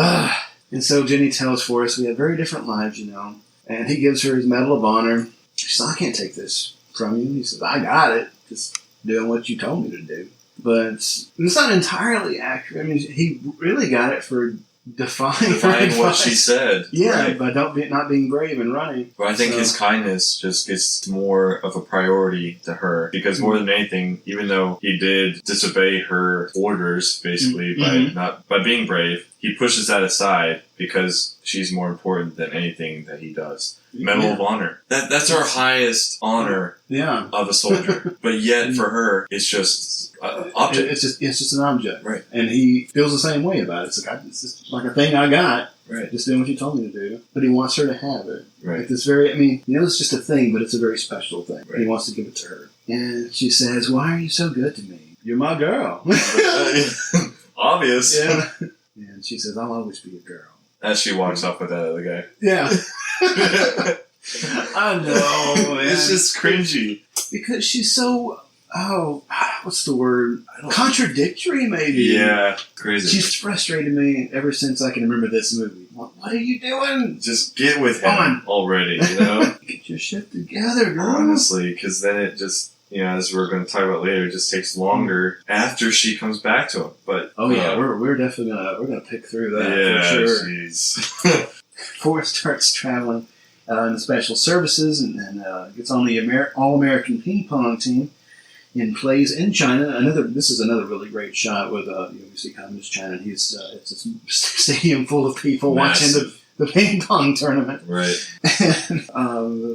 And so Jenny tells Forrest we have very different lives, you know. And he gives her his Medal of Honor. She says, "I can't take this from you." He says, "I got it. Just doing what you told me to do." But it's not entirely accurate. I mean, he really got it for defying what she said. Yeah, right. by not being brave and running. But I think his kindness just gets more of a priority to her because more than anything, even though he did disobey her orders, basically by being brave, he pushes that aside because she's more important than anything that he does. Medal of Honor. That's our highest honor of a soldier. But yet for her, it's just an object. It's just an object. Right. And he feels the same way about it. It's just like a thing I got. Right. Just doing what you told me to do. But he wants her to have it. Right. Like this very, I mean, you know, it's just a thing, but it's a very special thing. Right. He wants to give it to her. And she says, "Why are you so good to me? You're my girl." Obvious. Yeah. And she says, "I'll always be a girl." As she walks off with that other guy. Yeah. I know, man. It's just cringy. Because she's so, what's the word? Contradictory, maybe. Yeah, crazy. She's frustrated me ever since I can remember this movie. What are you doing? Just get with him already, you know? Get your shit together, girl. Honestly, because then it just, you know, as we're going to talk about later, it just takes longer after she comes back to him. But we're definitely gonna pick through that for sure. Jeez. Forrest starts traveling, in the special services and gets on the All-American ping pong team and plays in China. This is another really great shot with you see Communist China. And it's a stadium full of people watching the ping pong tournament. Right. And,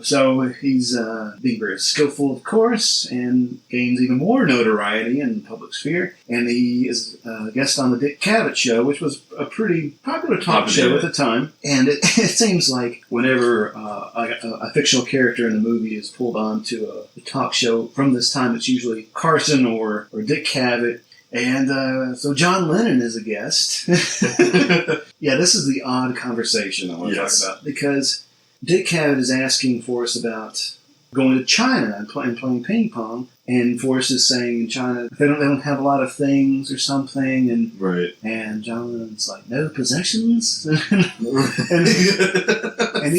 so he's being very skillful, of course, and gains even more notoriety in the public sphere. And he is a guest on the Dick Cavett Show, which was a pretty popular talk show at the time. And it seems like whenever a fictional character in a movie is pulled on to a talk show from this time, it's usually Carson or Dick Cavett. And so John Lennon is a guest. Yeah, this is the odd conversation I want to talk about, because Dick Cavett is asking Forrest about going to China and playing ping pong, and Forrest is saying in China they don't have a lot of things or something, and and John Lennon's like, no possessions. and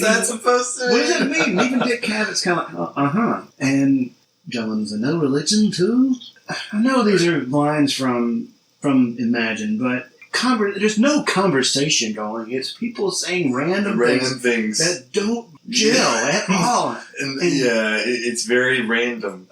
That's supposed to. What does that mean? Even Dick Cavett's kind of like, and John Lennon's like, no religion too. I know these are lines from Imagine, but there's no conversation going. It's people saying random things that don't gel at all. And it's very random.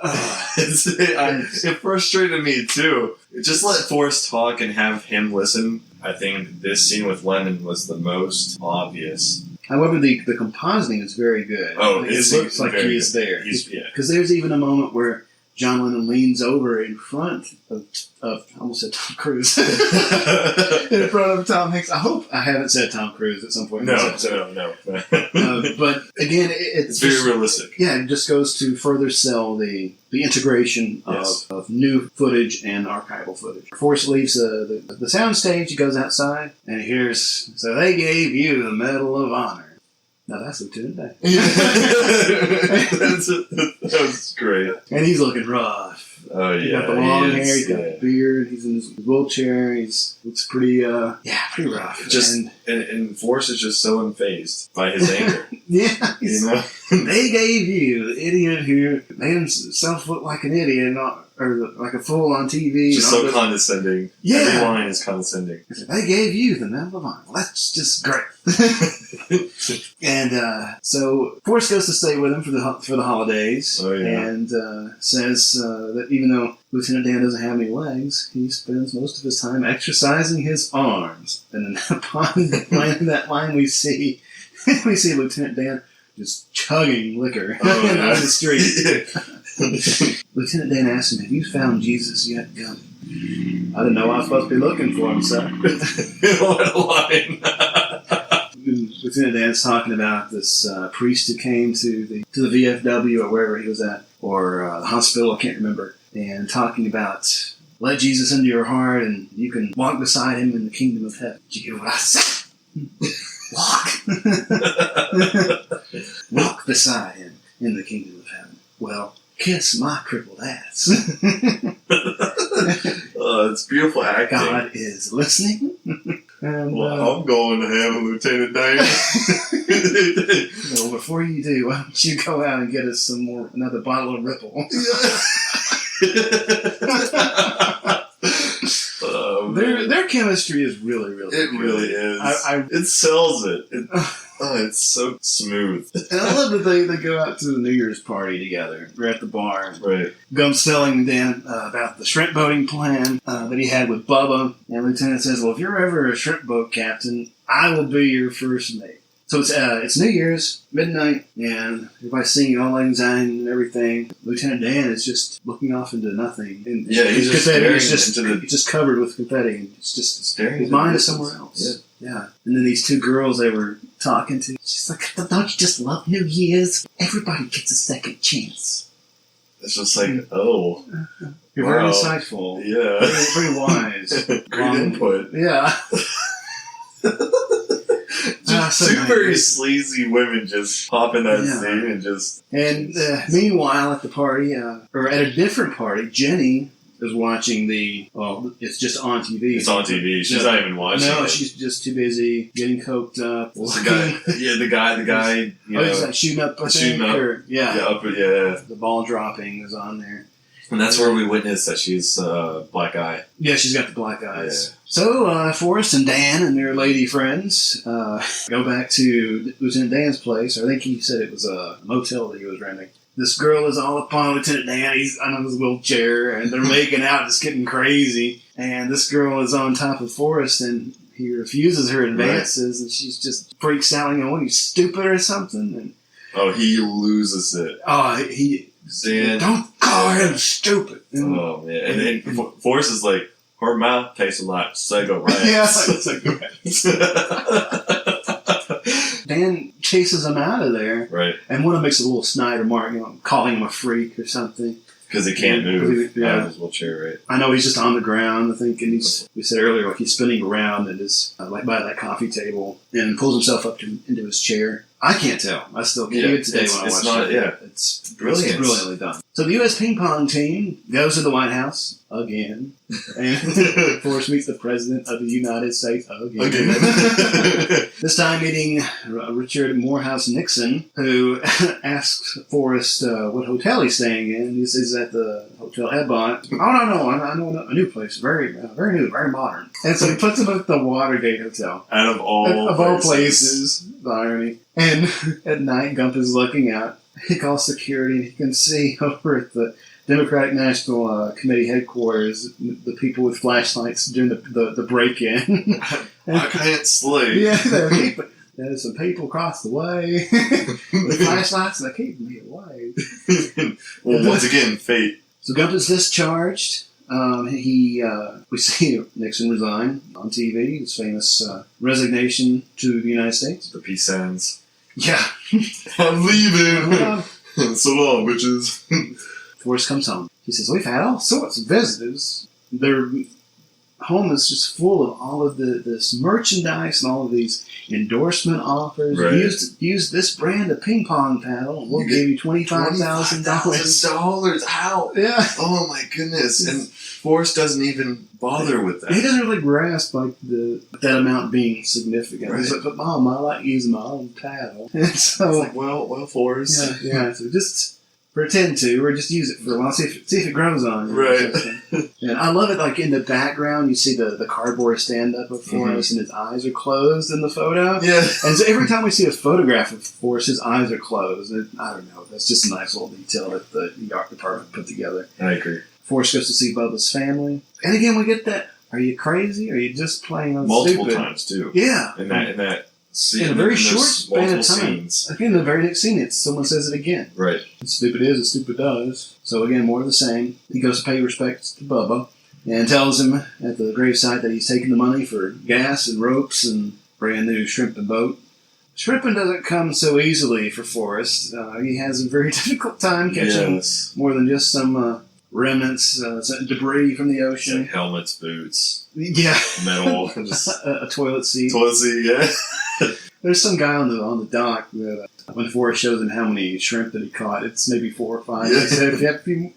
It frustrated me too. Just let Forrest talk and have him listen. I think this scene with Lennon was the most obvious. However, the compositing is very good. Oh, it looks like he is there. Because there's even a moment where John Lennon leans over in front of I almost said Tom Cruise. In front of Tom Hanks. I hope I haven't said Tom Cruise at some point. No. But again, it's very realistic. Yeah, it just goes to further sell the integration of new footage and archival footage. Forrest leaves the soundstage, he goes outside, and he hears, so they gave you the Medal of Honor. No, that's Lieutenant Dan. That's great. And he's looking rough. Oh, yeah. He's got the long hair, he's got a beard, he's in his wheelchair, looks pretty pretty rough. And Forrest is just so unfazed by his anger. Yeah. You know? They gave you the idiot who made himself look like an idiot or like a fool on TV. Just so condescending. Yeah. Every line is condescending. They gave you the Medal of Honor. Well, that's just great. And so Forrest goes to stay with him for the holidays. Oh, yeah. And says that even though Lieutenant Dan doesn't have any legs, he spends most of his time exercising his arms. And then upon landing that line, we see Lieutenant Dan just chugging liquor down the street. Lieutenant Dan asked him, have you found Jesus yet, Gump? I didn't know I was supposed to be looking for him, sir. What a line. Lieutenant Dan's talking about this priest who came to the VFW or wherever he was at, or the hospital, I can't remember, and talking about let Jesus into your heart and you can walk beside him in the kingdom of heaven. Did you hear what I said? Walk beside him in the kingdom of heaven. Well, kiss my crippled ass. It's beautiful acting. God is listening. And, I'm going to heaven, Lieutenant Dan. Well, before you do, why don't you go out and get us another bottle of Ripple? Their chemistry is really, really good. It really is. It sells it. It's so smooth. And I love that they go out to the New Year's party together. We're at the bar. Right. Gump's telling Dan about the shrimp boating plan that he had with Bubba. And Lieutenant says, well, if you're ever a shrimp boat captain, I will be your first mate. So it's New Year's, midnight, and everybody's singing All Lang Syne and everything. Lieutenant Dan is just looking off into nothing. And he's just confetti staring it's just covered with confetti. And it's just staring. His mind is somewhere else. Yeah. And then these two girls they were talking to, she's like, don't you just love New Year's? Everybody gets a second chance. It's just like, oh. You're very insightful. Yeah. Very wise. Great input. Yeah. Two very sleazy women just pop in that scene and just... And meanwhile, at the party, or at a different party, Jenny is watching it's just on TV. It's on TV. She's not even watching it. She's just too busy getting coked up. The guy. He's like shooting up. The ball dropping is on there. And that's where we witness that she's black eye. Yeah, she's got the black eyes. So, Forrest and Dan and their lady friends go back to Lieutenant Dan's place. Or I think he said it was a motel that he was renting. This girl is all upon Lieutenant Dan. He's on his wheelchair, and they're making out, just getting crazy. And this girl is on top of Forrest, and he refuses her advances, and she's just freaks out, what, you stupid or something? And he loses it. Dan, don't call him stupid. Oh, man. And then Forrest is like, her mouth tastes a lot cigarettes. Yeah, cigarettes. Dan chases him out of there. Right. And one of them makes a little snide remark, calling him a freak or something. Because he can't move out of his wheelchair, right? I know he's just on the ground, I think, and we said earlier, he's spinning around and is like by that coffee table and pulls himself up into his chair. I can't tell. I still can't even today when I watch it. Yeah. It's brilliant. It's brilliantly done. So the U.S. ping pong team goes to the White House again, and Forrest meets the President of the United States again. This time meeting Richard Morehouse Nixon, who asks Forrest what hotel he's staying in. He says at the Hotel Ebon. Oh, no, I know a new place. Very new, very modern. And so he puts him at the Watergate Hotel. Out of all places, the irony. And at night, Gump is looking out. He calls security, and he can see over at the Democratic National Committee headquarters the people with flashlights doing the break-in. I can't sleep. Yeah, there's some people across the way with flashlights, and they're keeping me away. Well, once again, fate. So Gump is discharged. We see Nixon resign on TV. His famous resignation to the United States. The peace signs. Yeah. I'm leaving. So long, bitches. Forrest comes home. He says, we've had all sorts of visitors. Their home is just full of all of this merchandise and all of these endorsement offers. Right. Use this brand of ping pong paddle, and we'll give you $25,000. How? Yeah. Oh my goodness. And Forrest doesn't even bother with that. He doesn't really grasp that amount being significant. Right. He's like, but Mom, I like using my own paddle. And so, it's like, well, Forrest. Yeah. So just pretend to, or just use it for a while. See if it grows on you. Right. And I love it. Like in the background, you see the cardboard stand-up of Forrest, and his eyes are closed in the photo. Yeah. And so every time we see a photograph of Forrest, his eyes are closed. And I don't know. That's just a nice little detail that the art department put together. I agree. Forrest goes to see Bubba's family, and again we get that. Are you crazy? Or are you just playing on multiple stupid? Times too? Yeah. In that scene, in a very short span of time. Scenes. Again, the very next scene, someone says it again. Right. Stupid is, and stupid does. So again, more of the same. He goes to pay respects to Bubba and tells him at the gravesite that he's taking the money for gas and ropes and brand new shrimp and boat. Shrimping doesn't come so easily for Forrest. He has a very difficult time catching more than just some remnants, some debris from the ocean. Like helmets, boots, metal, just a toilet seat. Yeah. There's some guy on the dock that when Forrest shows him how many shrimp that he caught, it's maybe 4 or 5. He said, if you have a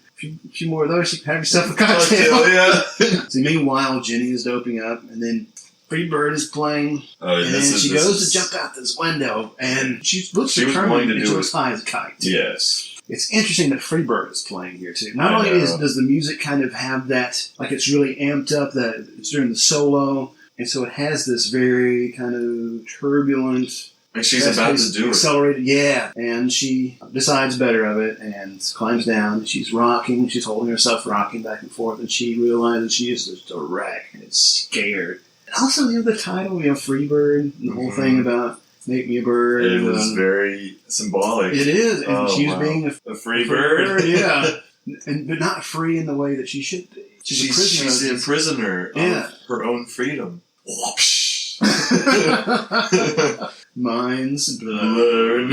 few more of those, you can have yourself a cocktail. Yeah. So meanwhile, Jenny is doping up, and then Freebird is playing, and then she goes to jump out this window, and she looks determined, and she looks high as a kite. Yes. It's interesting that Freebird is playing here, too. Not only does the music kind of have that, like it's really amped up, that it's during the solo, and so it has this very kind of turbulent... And she's about to do accelerated, and she decides better of it and climbs down. She's rocking. She's holding herself rocking back and forth, and she realizes she is just a wreck and is scared. And also, the title, Freebird, the whole thing about make me a bird. It was very symbolic. It is, and she's being a free bird. Yeah, but not free in the way that she should be. She's a prisoner of her own freedom. Minds blown.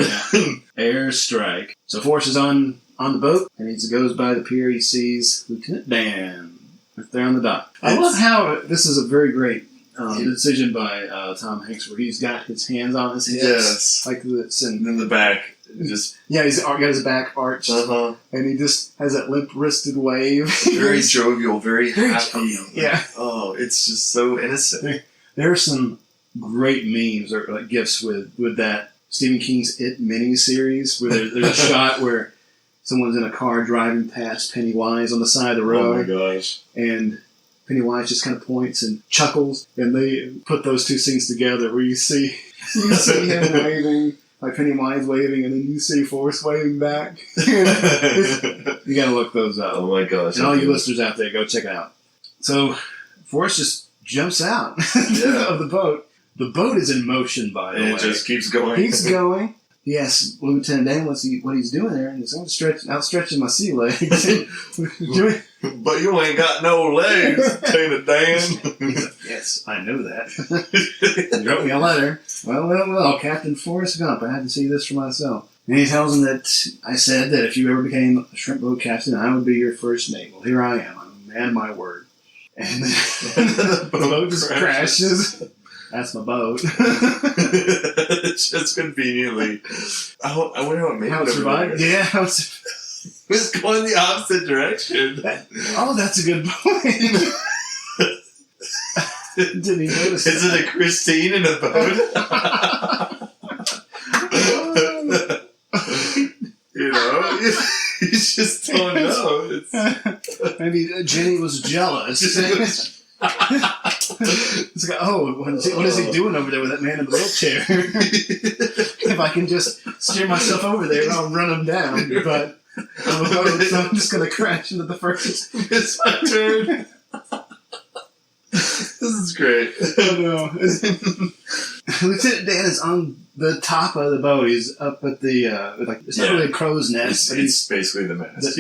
Airstrike. So Forrest is on the boat, and as he goes by the pier, he sees Lieutenant Dan right there on the dock. I love how this is a very great decision by Tom Hanks, where he's got his hands on his hips, like this, and in the back, he's got his back arched, and he just has that limp-wristed wave. Very jovial, very happy. Yeah. Oh, it's just so innocent. There are some great memes or like gifs with that Stephen King's It miniseries, where there's a shot where someone's in a car driving past Pennywise on the side of the road. Oh my gosh! And Pennywise just kind of points and chuckles, and they put those two scenes together where you see him waving, like Pennywise waving, and then you see Forrest waving back. You gotta look those up. Oh my gosh. And all you listeners out there, go check it out. So, Forrest just jumps out of the boat. The boat is in motion, by the way. It just keeps going. Keeps going. He asks Lieutenant Dan what he's doing there, and he's outstretching my sea legs. But you ain't got no legs, Lieutenant Dan. He's like, yes, I know that. He wrote me a letter. Well, Captain Forrest Gump, I had to see this for myself. And he tells him that I said that if you ever became a shrimp boat captain, I would be your first mate. Well, here I am. I'm a man of my word. And then the boat just crashes. That's my boat. It's just conveniently. I wonder what made how it survived. Yeah, it was going the opposite direction. That's a good point. Didn't even notice. Is it a Christine in a boat? You know, you just don't know. Maybe Jenny was jealous. It's like, what is he doing over there with that man in the wheelchair? If I can just steer myself over there, I'll run him down. But I'm just going to crash into the first. It's my turn. This is great. I know. Lieutenant Dan is on the top of the boat. He's up at the it's not really a crow's nest. It's basically the mast.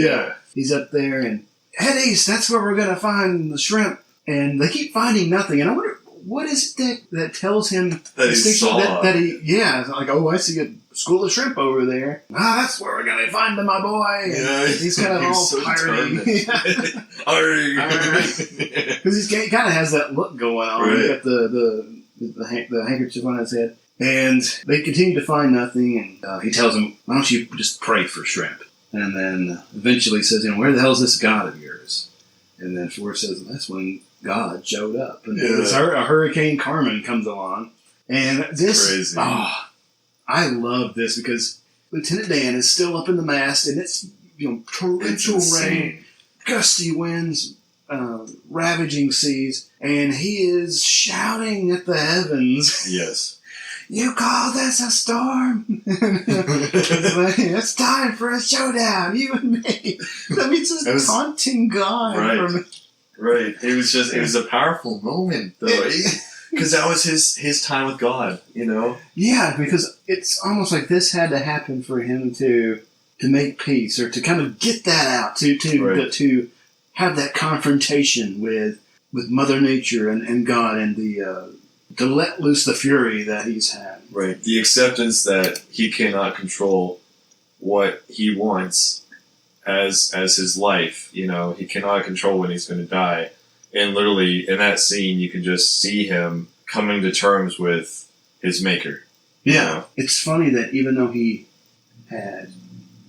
He's up there, and head east. That's where we're going to find the shrimp. And they keep finding nothing. And I wonder, what is it that tells him that he saw? It's like, I see a school of shrimp over there. That's where we're going to find them, my boy. Yeah, he's kind of all so piratey. Because he kind of has that look going on. Right. He's got the handkerchief on his head. And they continue to find nothing. And he tells him, why don't you just pray for shrimp? And then eventually says, where the hell is this God of yours? And then Forrest says, that's when God showed up. And a Hurricane Carmen comes along. And this, crazy. I love this because Lieutenant Dan is still up in the mast, and it's, torrential rain, gusty winds, ravaging seas, and he is shouting at the heavens. Yes. You call this a storm? It's time for a showdown, you and me. I mean, just taunting God. Right. It was a powerful moment, though. Because that was his time with God, Yeah, because it's almost like this had to happen for him to make peace, or to kind of get that out, to have that confrontation with Mother Nature and God, and to let loose the fury that he's had. Right. The acceptance that he cannot control what he wants as his life. He cannot control when he's going to die. And literally, in that scene, you can just see him coming to terms with his maker. Yeah. It's funny that even though he had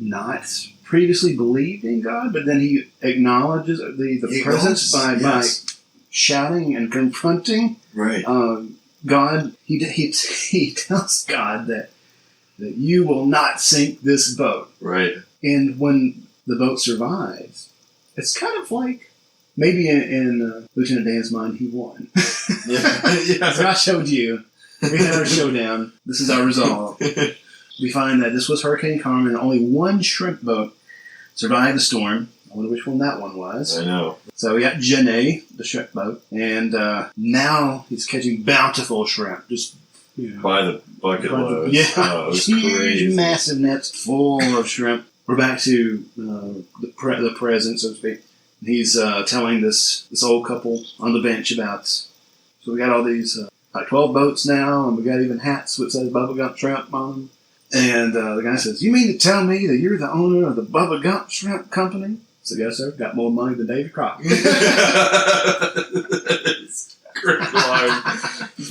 not previously believed in God, but then he acknowledges the presence by shouting and confronting. Right. God, he tells God that you will not sink this boat. Right. And when the boat survives, it's kind of like maybe in Lieutenant Dan's mind, he won. Yeah. So I showed you. We had our showdown. This is our resolve. We find that this was Hurricane Carmen, and only one shrimp boat survived the storm. I wonder which one that one was. I know. So we got Jenny, the shrimp boat, and now he's catching bountiful shrimp. Just by the bucket load. Yeah, it was huge, crazy. massive nets full of shrimp. We're back to the present, so to speak. He's telling this old couple on the bench about. So we got all these like 12 boats now, and we got even hats which says Bubba Gump Shrimp on them. And the guy says, "You mean to tell me that you're the owner of the Bubba Gump Shrimp Company?" So, yes, sir. Got more money than David Crockett. Great line.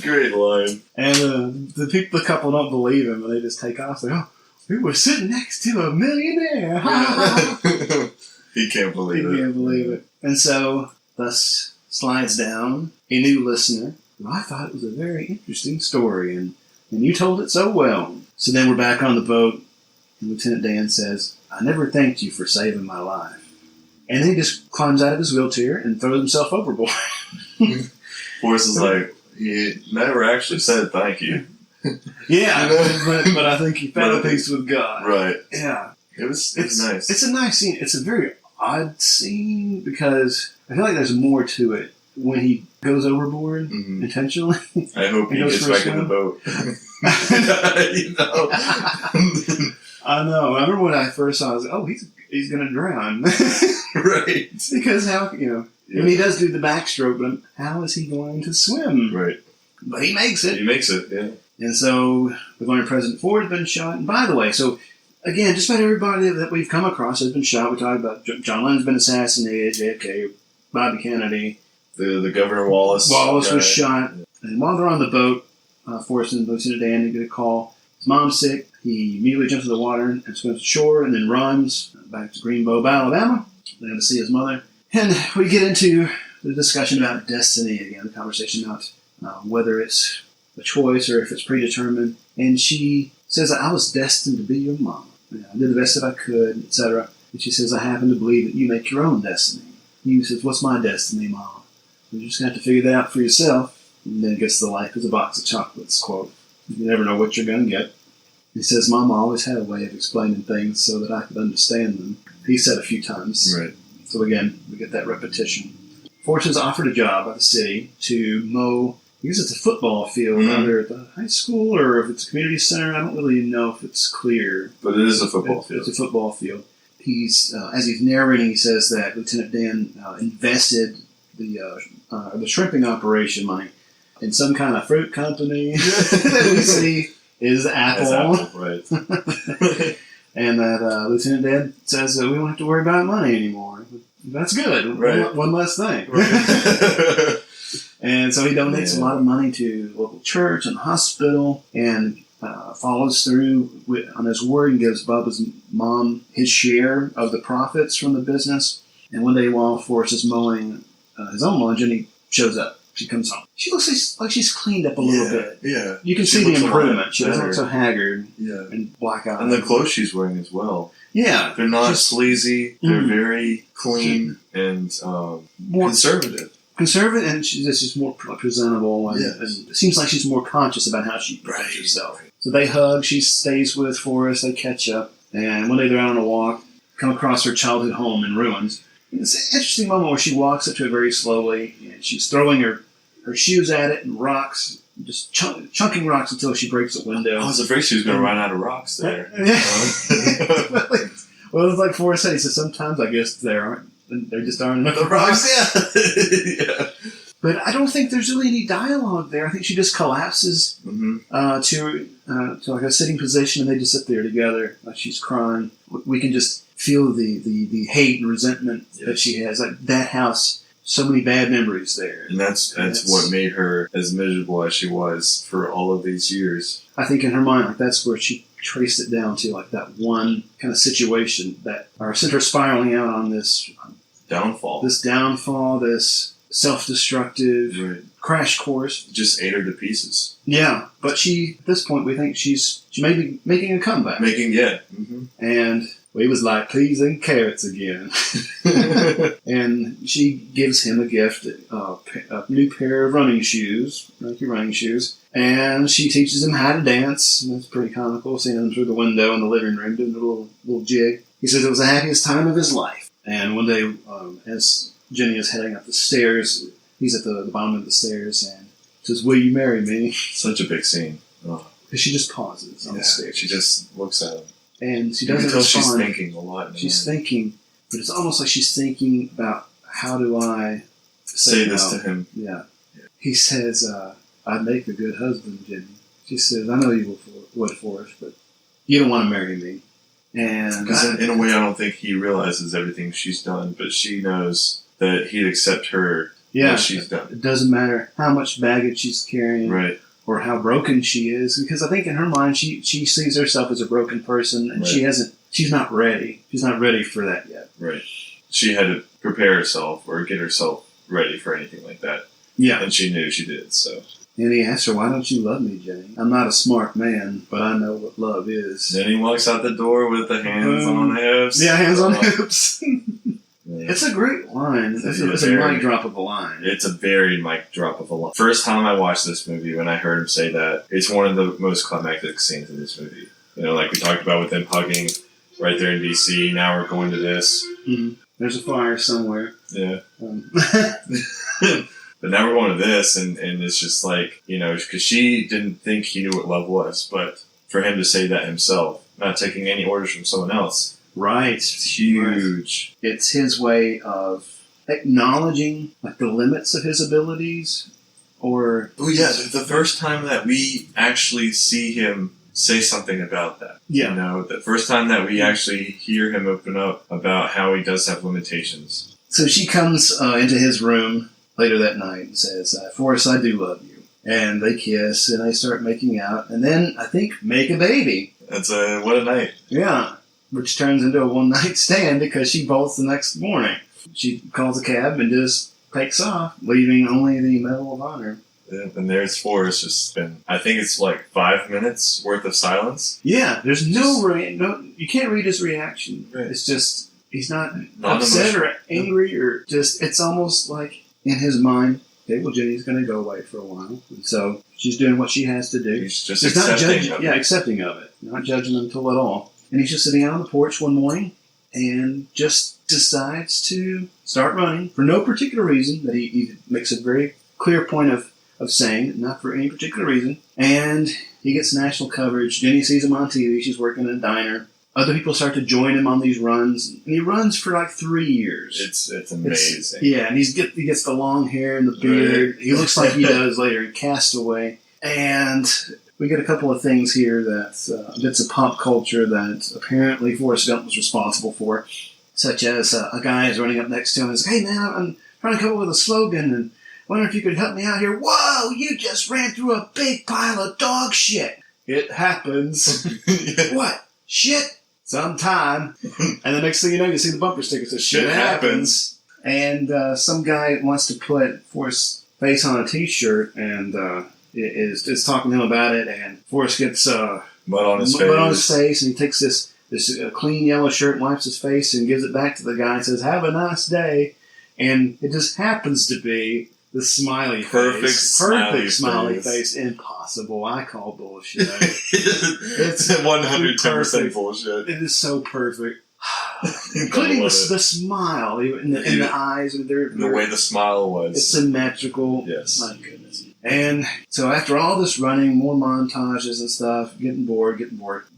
Great line. And the couple don't believe him, and they just take off. Like, we were sitting next to a millionaire. He can't believe it. He can't believe it. And so, thus slides down a new listener. Well, I thought it was a very interesting story, and you told it so well. So then we're back on the boat, and Lieutenant Dan says, "I never thanked you for saving my life." And then he just climbs out of his wheelchair and throws himself overboard. Forrest is like, he never actually said thank you. Yeah, but I think he found peace with God. Right. Yeah. It was nice. It's a nice scene. It's a very odd scene because I feel like there's more to it when he goes overboard intentionally. I hope he gets back in the boat. You know? I know. I remember when I first saw it, I was like, oh, he's going to drown. Right. Because how, when he does do the backstroke, but how is he going to swim? Right. But he makes it. He makes it, yeah. And so we learn President Ford has been shot. And by the way, so again, just about everybody that we've come across has been shot. We talked about John Lennon's been assassinated, JFK, Bobby Kennedy. The Governor Wallace. Wallace was shot. And while they're on the boat, Forrest and Lieutenant Dan get a call. His mom's sick. He immediately jumps into the water and swims ashore and then runs back to Greenbow, Alabama. There to see his mother. And we get into the discussion about destiny again, the conversation about whether it's a choice or if it's predetermined. And she says, I was destined to be your mom. I did the best that I could, etc. And she says, I happen to believe that you make your own destiny. He says, what's my destiny, Mom? You're just going to have to figure that out for yourself. And then gets the life is a box of chocolates quote. You never know what you're going to get. He says, Mom always had a way of explaining things so that I could understand them. He said a few times. Right. So again, we get that repetition. Forrest is offered a job by the city to mow, I guess it's a football field, either at the high school or if it's a community center. I don't really know if it's clear. But it is a football field. It's a football field. He's as he's narrating, he says that Lieutenant Dan invested the shrimping operation money in some kind of fruit company that we see is Apple. Right. And that Lieutenant Dan says that we don't have to worry about money anymore. That's good. Right. One less thing. Right. And so he donates a lot of money to the local church and hospital and follows through on his word and gives Bubba's mom his share of the profits from the business. And one day while Forrest is mowing his own lawn, Jenny shows up. She comes home. She looks like she's cleaned up a little bit. Yeah. You can see the improvement. She doesn't look so haggard and black eyed. And the clothes she's wearing as well. Yeah. They're not sleazy. They're very clean and more conservative. Conservative, and she's more presentable, and it seems like she's more conscious about how she presents herself. So they hug, she stays with Forrest, they catch up, and one day they're out on a walk, come across her childhood home in ruins. And it's an interesting moment where she walks up to it very slowly, and she's throwing her shoes at it and rocks, just chunking rocks until she breaks a window. I was afraid she was going to run out of rocks there. Well, it's like Forrest said, he said, sometimes I guess there just aren't enough rocks. Yeah. But I don't think there's really any dialogue there. I think she just collapses to like a sitting position, and they just sit there together. Like she's crying. We can just feel the hate and resentment that she has. Like that house, so many bad memories there. And that's what made her as miserable as she was for all of these years. I think in her mind, like that's where she traced it down to, like that one kind of situation that sent her spiraling out on this downfall, this self-destructive crash course. Just ate her to pieces. Yeah, but at this point, we think she may be making a comeback. And he was like, peas and carrots again. And she gives him a gift, a new pair of running shoes, Nike running shoes. And she teaches him how to dance. And that's pretty comical, seeing him through the window in the living room doing a little jig. He says it was the happiest time of his life. And one day, as Jenny is heading up the stairs, he's at the bottom of the stairs and says, will you marry me? Such a big scene. Oh. She just pauses on the stairs. She just looks at him. And she doesn't respond. She's thinking a lot. She's thinking, but it's almost like she's thinking about, how do I say this to him? Yeah. He says, I'd make a good husband, Jenny. She says, I know you would, Forrest, but you don't want to marry me. And because in a way, I don't think he realizes everything she's done, but she knows that he'd accept her what she's done. It doesn't matter how much baggage she's carrying, or how broken she is, because I think in her mind she sees herself as a broken person, and she's not ready. She's not ready for that yet. Right. She had to prepare herself or get herself ready for anything like that. Yeah. And she knew she did, so. And he asked her, why don't you love me, Jenny? I'm not a smart man, but I know what love is. Then he walks out the door with the hands on hips. Yeah, hands on hips. Yeah. It's a great line. It's a mic drop of a line. It's a very mic drop of a line. First time I watched this movie, when I heard him say that, it's one of the most climactic scenes in this movie. You know, like we talked about with them hugging right there in D.C. Now we're going to this. Mm-hmm. There's a fire somewhere. Yeah. But now we're going to this, and it's just like, you know, because she didn't think he knew what love was, but for him to say that himself, not taking any orders from someone else. Right. It's huge. Right. It's his way of acknowledging like the limits of his abilities, or... Oh, yeah, the first time that we actually see him say something about that. Yeah. You know, the first time that we actually hear him open up about how he does have limitations. So she comes into his room later that night and says, Forrest, I do love you. And they kiss, and they start making out, and then, I think, make a baby. That's what a night. Yeah, which turns into a one-night stand because she bolts the next morning. She calls a cab and just takes off, leaving only the Medal of Honor. Yeah, and there's Forrest just been, I think it's like 5 minutes worth of silence. Yeah, there's no, you can't read his reaction. Right. It's just, he's not upset or angry or just, it's almost like in his mind, okay, well, Jenny's going to go away for a while. And so she's doing what she has to do. He's just accepting of it. Yeah, accepting of it. Not judging until at all. And he's just sitting out on the porch one morning and just decides to start running for no particular reason, that he makes a very clear point of saying, not for any particular reason. And he gets national coverage. Jenny sees him on TV. She's working in a diner. Other people start to join him on these runs, and he runs for like 3 years. It's amazing. And he gets the long hair and the beard. Right. He looks like he does later in Castaway. And we get a couple of things here that bits of pop culture that apparently Forrest Gump was responsible for, such as a guy is running up next to him and says, "Hey man, I'm trying to come up with a slogan, and I wonder if you could help me out here." "Whoa, you just ran through a big pile of dog shit." "It happens." "What? Shit? Sometime." And the next thing you know, you see the bumper sticker that says, "Shit happens." And some guy wants to put Forrest's face on a t-shirt, and is talking to him about it, and Forrest gets mud on his face, and he takes this clean yellow shirt and wipes his face and gives it back to the guy and says, "Have a nice day." And it just happens to be the smiley face. Perfect smiley face. Impossible. I call bullshit. It's 110% bullshit. It is so perfect. Including the smile in the eyes. And the way the smile was. It's symmetrical. Yes. My goodness. And so after all this running, more montages and stuff, getting bored.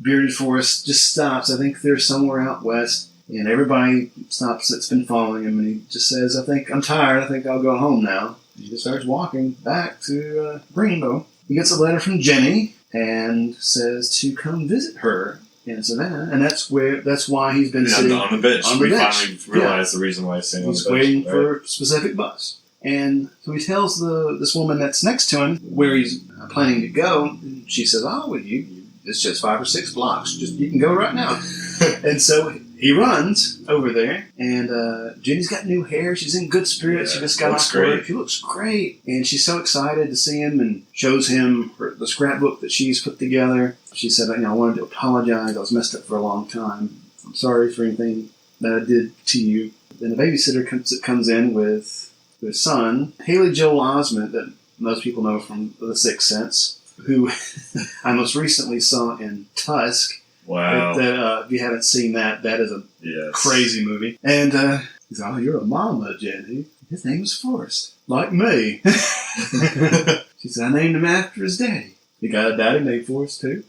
Bearded Forrest just stops. I think they're somewhere out west. And everybody stops that's been following him, and he just says, I'm tired. I think I'll go home now." He just starts walking back to Rainbow. He gets a letter from Jenny and says to come visit her in Savannah, and that's why he's been sitting on the bench. We finally realized the reason why he's sitting on the bench. He's waiting for a specific bus. And so he tells this woman that's next to him where he's planning to go. And she says, "Oh, well, it's just 5 or 6 blocks. You can go right now." And so he runs over there, and Jenny's got new hair. She's in good spirits. She just got off work. She looks great. And she's so excited to see him and shows him the scrapbook that she's put together. She said, "I wanted to apologize. I was messed up for a long time. I'm sorry for anything that I did to you." Then the babysitter comes in with their son, Haley Joel Osment, that most people know from The Sixth Sense, who I most recently saw in Tusk. Wow. If you haven't seen that is a crazy movie. And he said, "Oh, you're a mama, Jenny. His name is Forrest. Like me." She said, "I named him after his daddy." He got a daddy named Forrest, too.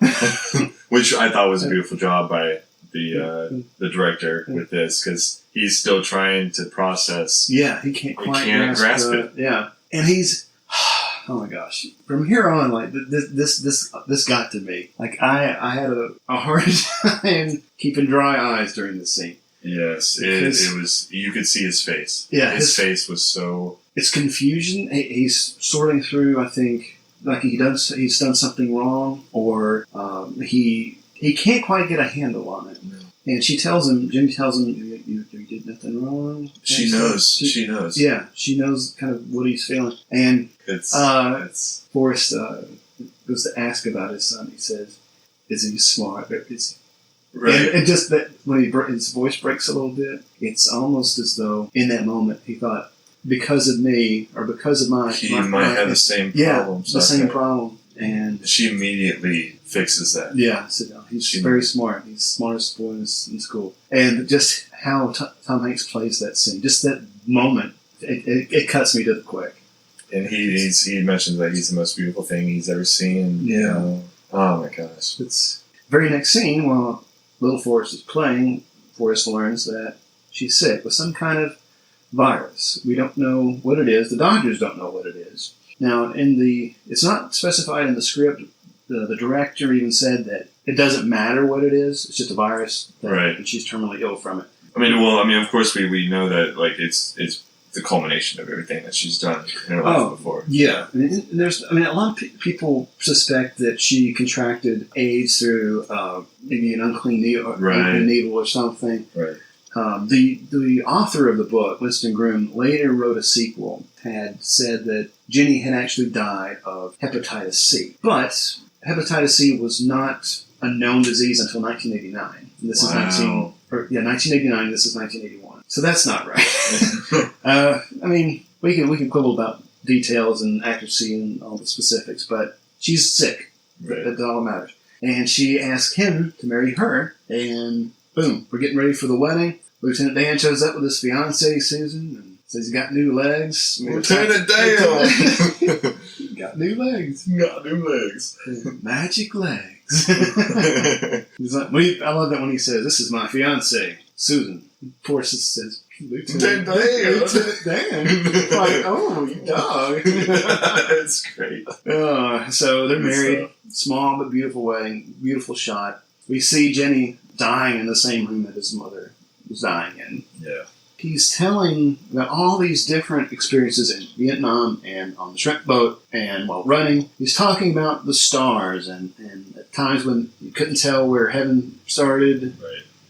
Which I thought was a beautiful job by the director with this, because he's still trying to process. Yeah, he can't quite grasp it. Yeah. And he's... Oh my gosh! From here on, like this got to me. Like I had a hard time keeping dry eyes during this scene. Yes, it was. You could see his face. Yeah, his face was so. It's confusion. He's sorting through. I think like he's done something wrong, or he can't quite get a handle on it. No. And Jenny tells him, you did nothing wrong. She knows. She knows. Yeah, she knows kind of what he's feeling. And Forrest goes to ask about his son. He says, "Is he smart? Right. And just that when his voice breaks a little bit, it's almost as though in that moment he thought, because of me or because of he might have the same problem. Yeah, the same problem. And she immediately fixes that. Yeah, so he's very smart. He's the smartest boy in school. And just how Tom Hanks plays that scene, just that moment, it cuts me to the quick. And he mentions that he's the most beautiful thing he's ever seen. Yeah. Oh my gosh. It's very next scene while little Forrest is playing. Forrest learns that she's sick with some kind of virus. We don't know what it is. The doctors don't know what it is. Now, it's not specified in the script. The director even said that it doesn't matter what it is. It's just a virus, and she's terminally ill from it. Of course we know that like it's the culmination of everything that she's done in her life before. Yeah, a lot of people suspect that she contracted AIDS through maybe an unclean needle or something. Right. The author of the book, Winston Groom, later wrote a sequel. Had said that Jenny had actually died of hepatitis C, but hepatitis C was not a known disease until 1989. And this is 1989. This is 1981. So that's not right. We can quibble about details and accuracy and all the specifics, but she's sick. Right. That's all that matters. And she asked him to marry her, and boom, we're getting ready for the wedding. Lieutenant Dan shows up with his fiancée, Susan, and says he's got new legs. Lieutenant Dan! Got new legs. Got new legs. Magic legs. He's like, I love that when he says, "This is my fiancée, Susan." Forrest says, Lieutenant Dan. Lieutenant Dan. Like, oh, you dog. It's great. So they're married. Small but beautiful wedding. Beautiful shot. We see Jenny dying in the same room that his mother was dying in. Yeah. He's telling about all these different experiences in Vietnam and on the shrimp boat and while running. He's talking about the stars and at times when you couldn't tell where heaven started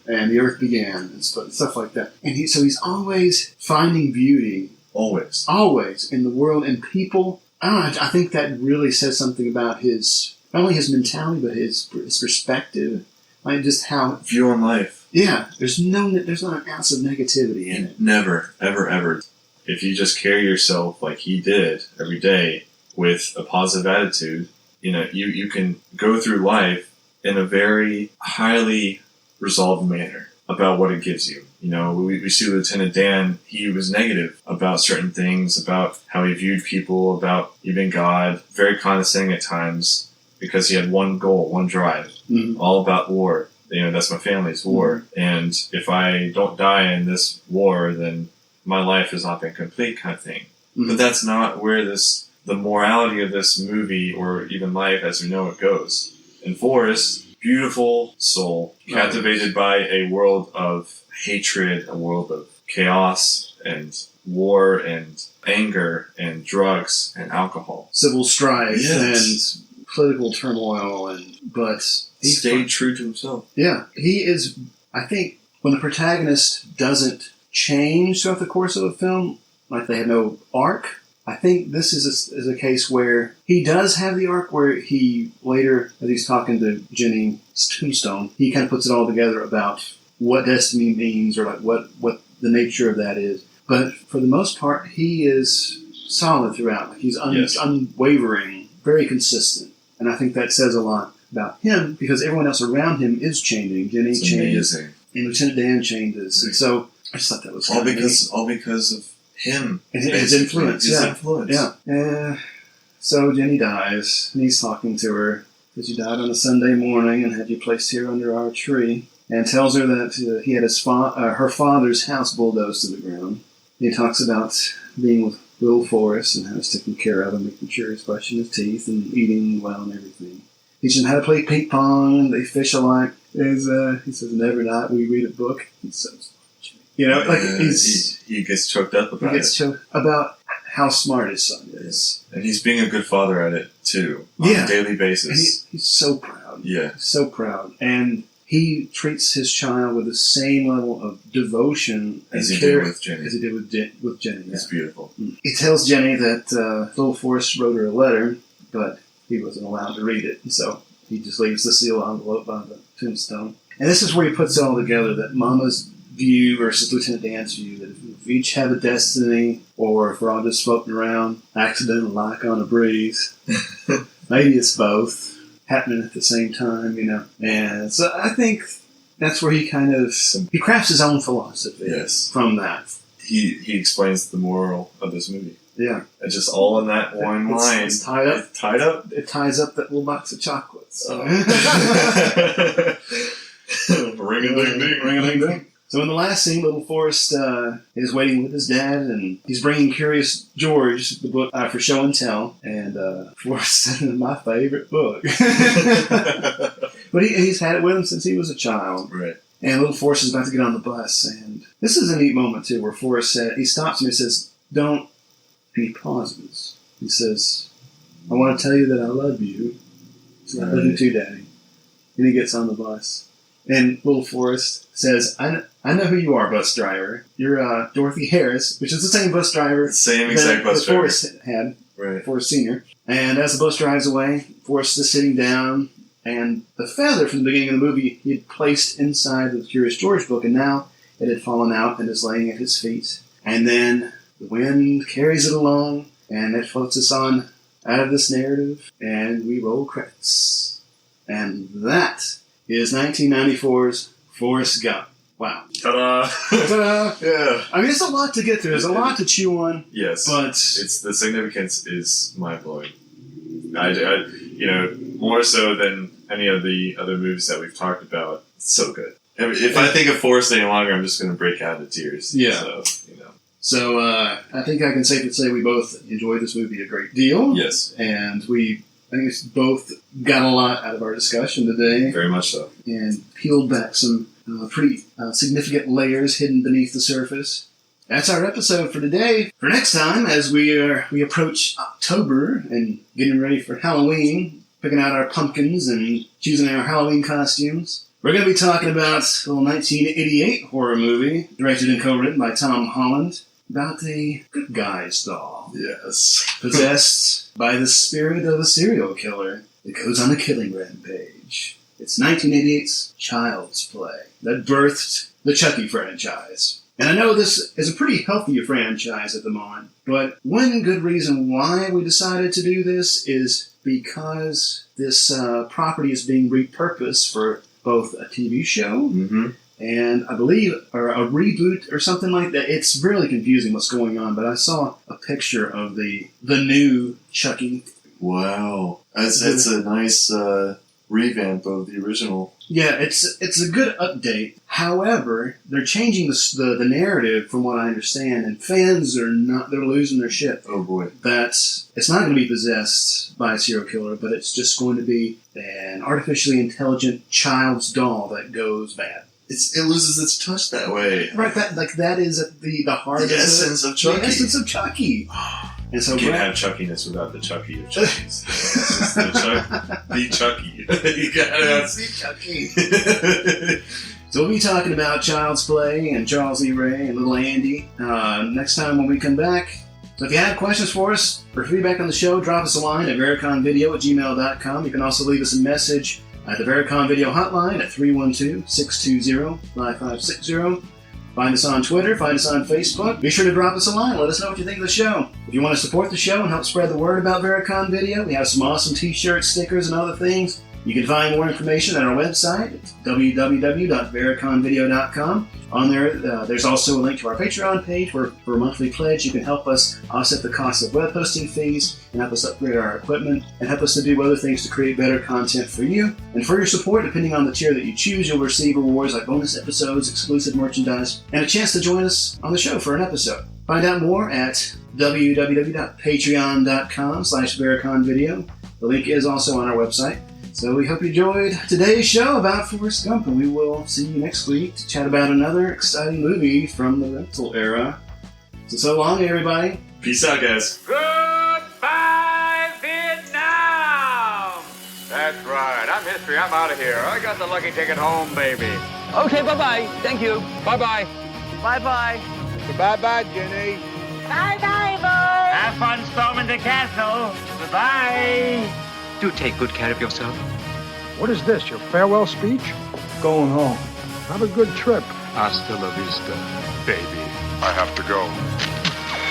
and the earth began and stuff like that. And he's always finding beauty. Always in the world and people. I think that really says something about not only his mentality but his perspective. Like just how view on life. Yeah, there's not an ounce of negativity in it. Never, ever, ever. If you just carry yourself like he did every day with a positive attitude, you can go through life in a very highly resolved manner about what it gives you. We see Lieutenant Dan, he was negative about certain things, about how he viewed people, about even God, very condescending at times because he had one goal, one drive, all about war. That's my family's war. And if I don't die in this war, then my life has not been complete kind of thing. But that's not where the morality of this movie or even life as we know it goes. And Forrest, beautiful soul, captivated by a world of hatred, a world of chaos and war and anger and drugs and alcohol. Civil strife and political turmoil but he stayed true to himself. Yeah. He is, I think, when the protagonist doesn't change throughout the course of a film, like they have no arc, I think this is a case where he does have the arc where he later, as he's talking to Jenny's tombstone, he kind of puts it all together about what destiny means or like what the nature of that is. But for the most part, he is solid throughout. Like he's unwavering, very consistent. And I think that says a lot about him because everyone else around him is changing. Jenny changes, and Lieutenant Dan changes, and so I just thought that was all because of him and his influence. Yeah. So Jenny dies, and he's talking to her because she died on a Sunday morning and had you placed here under our tree, and tells her that he had her father's house bulldozed to the ground. He talks about being with Will Forrest and how he's taking care of him, making sure he's brushing his teeth and eating well and everything. Teaching him how to play ping pong, and they fish alike. He says, and every night we read a book. He's so smart. He gets choked up about choked about how smart his son is. And he's being a good father at it, too, on a daily basis. He's so proud. Yeah. So proud. And he treats his child with the same level of devotion as he did with Jenny. With Jenny. It's beautiful. He tells Jenny that little Forrest wrote her a letter, but he wasn't allowed to read it, and so he just leaves the sealed envelope by the tombstone. And this is where he puts it all together, that Mama's view versus Lieutenant Dan's view, that if we each have a destiny, or if we're all just floating around, accidental like on a breeze, maybe it's both happening at the same time, you know. And so I think that's where he kind of, he crafts his own philosophy from that. He explains the moral of this movie. Yeah. It's just all in that one line. It's tied up. It ties up that little box of chocolates. So. Ring-a-ding-ding. Ring-a-ding-ding. So in the last scene, little Forrest is waiting with his dad, and he's bringing Curious George, the book for show and tell. And Forrest said, my favorite book. But he's had it with him since he was a child. Right. And little Forrest is about to get on the bus. And this is a neat moment, too, where Forrest said, he stops him and says, don't. And he pauses. He says, I want to tell you that I love you. So I love you too, Daddy. And he gets on the bus. And little Forrest says, I know who you are, bus driver. You're Dorothy Harris, which is the same bus driver. Same exact bus driver. Forrest had. Right. Forrest Sr. And as the bus drives away, Forrest is sitting down. And the feather from the beginning of the movie he had placed inside the Curious George book, and now it had fallen out and is laying at his feet. And then the wind carries it along, and it floats us on out of this narrative, and we roll credits. And that is 1994's Forrest Gump. Wow. Ta-da! Ta-da! Yeah. I mean, it's a lot to get through. There's a lot to chew on. Yes. But it's the significance is mind-blowing. I more so than any of the other movies that we've talked about. It's so good. I mean, if I think of Forrest any longer, I'm just going to break out into tears. Yeah. So, I think I can safely say we both enjoyed this movie a great deal. Yes. And I think we both got a lot out of our discussion today. Very much so. And peeled back some pretty significant layers hidden beneath the surface. That's our episode for today. For next time, as we approach October and getting ready for Halloween, picking out our pumpkins and choosing our Halloween costumes, we're going to be talking about a little 1988 horror movie, directed and co-written by Tom Holland, about the Good Guys doll. Yes. Possessed by the spirit of a serial killer that goes on a killing rampage. It's 1988's Child's Play that birthed the Chucky franchise. And I know this is a pretty healthy franchise at the moment, but one good reason why we decided to do this is because this property is being repurposed for both a TV show and I believe or a reboot or something like that. It's really confusing what's going on, but I saw a picture of the new Chucky. Wow. That's a nice revamp of the original. Yeah, it's a good update. However, they're changing the narrative from what I understand, and fans they're losing their shit. Oh boy. That it's not going to be possessed by a serial killer, but it's just going to be an artificially intelligent child's doll that goes bad. It loses its touch that way. Right, that is at the heart the essence of Chucky. The essence of Chucky. And so you can't have Chuckiness without the Chucky of Chuckies. the Chucky. You gotta have the Chucky. So we'll be talking about Child's Play and Charles E. Ray and Little Andy next time when we come back. So if you have questions for us or feedback on the show, drop us a line at vericonvideo@gmail.com. You can also leave us a message at the Vericon Video Hotline at 312-620-5560. Find us on Twitter, find us on Facebook. Be sure to drop us a line. Let us know what you think of the show. If you want to support the show and help spread the word about Vericon Video, we have some awesome t-shirts, stickers, and other things. You can find more information at our website at www.vericonvideo.com. On there, there's also a link to our Patreon page where for a monthly pledge you can help us offset the cost of web hosting fees and help us upgrade our equipment and help us to do other things to create better content for you. And for your support, depending on the tier that you choose, you'll receive rewards like bonus episodes, exclusive merchandise, and a chance to join us on the show for an episode. Find out more at www.patreon.com/VericonVideo. The link is also on our website. So we hope you enjoyed today's show about Forrest Gump, and we will see you next week to chat about another exciting movie from the rental era. So long, everybody. Peace out, guys. Goodbye, Vietnam! That's right. I'm history. I'm out of here. I got the lucky ticket home, baby. Okay, bye-bye. Thank you. Bye-bye. Bye-bye. Bye-bye, Jenny. Bye-bye, boys. Have fun storming the castle. Goodbye. Do take good care of yourself. What is this, your farewell speech? going home. Have a good trip. Hasta la vista, baby. I have to go.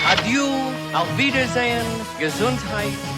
Adieu, auf Wiedersehen, Gesundheit.